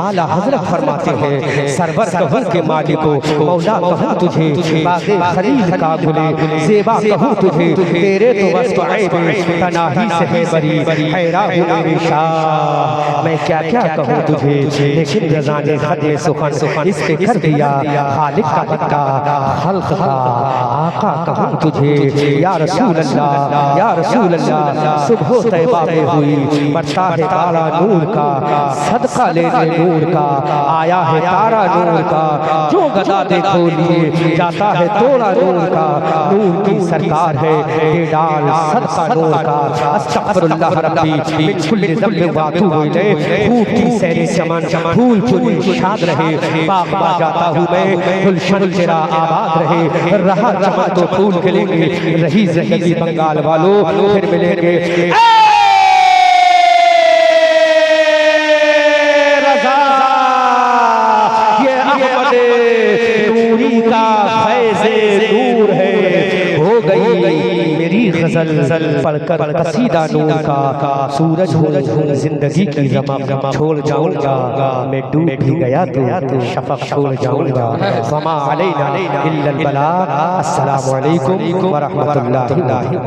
Speaker 1: आला हजरत फरमाते हैं सरवर कहूं के मालिको, मौला कहूं तुझे, बागे खलील का गुले, ज़ेबा कहूं तुझे, तेरे तो वस्त ऐबे तनाही से है बरी, हैरान हूं मेरी शाह मैं क्या क्या कहूं तुझे। लेकिन रज़ा ने खत्म सुखन इस पे कर दिया, खालिक का बंदा खल्क का आका कहूं तुझे। या रसूल अल्लाह, या रसूल अल्लाह, सुबह तैबा में हुई बरसा है तारा नूर का, सदका लेने नूर का आया है तारा नूर का। जो गदा देखो लिए जाता है तोड़ा नूर का, नूर की सरकार है डाल सदका नूर का। अस्तगफिरुल्लाह रब्बी मिन कुल्ली ज़ंबि व अतूबु इलैह। खूब की सैरे चमन फूल फूल शाद रहे, बाग बाग जाता हूँ मैं, गुलशन तेरा आबाद रहे। रहा चमन तो फूल खिलेंगे, रही जिंदगी बंगाल वालों फिर मिलेंगे। रज़ा ये अहमद नूरी का फैज़े नूर है। हो गई मेरी गजल पढ़कर कसीदा नूर का, सूरज हूँ जिंदगी की रमा छोड़ जाऊंगा, मैं डूब भी गया तो शफक छोड़ जाऊंगा। वमा अलैना इल्लल बलाग। अस्सलामु अलैकुम व रहमतुल्लाहि।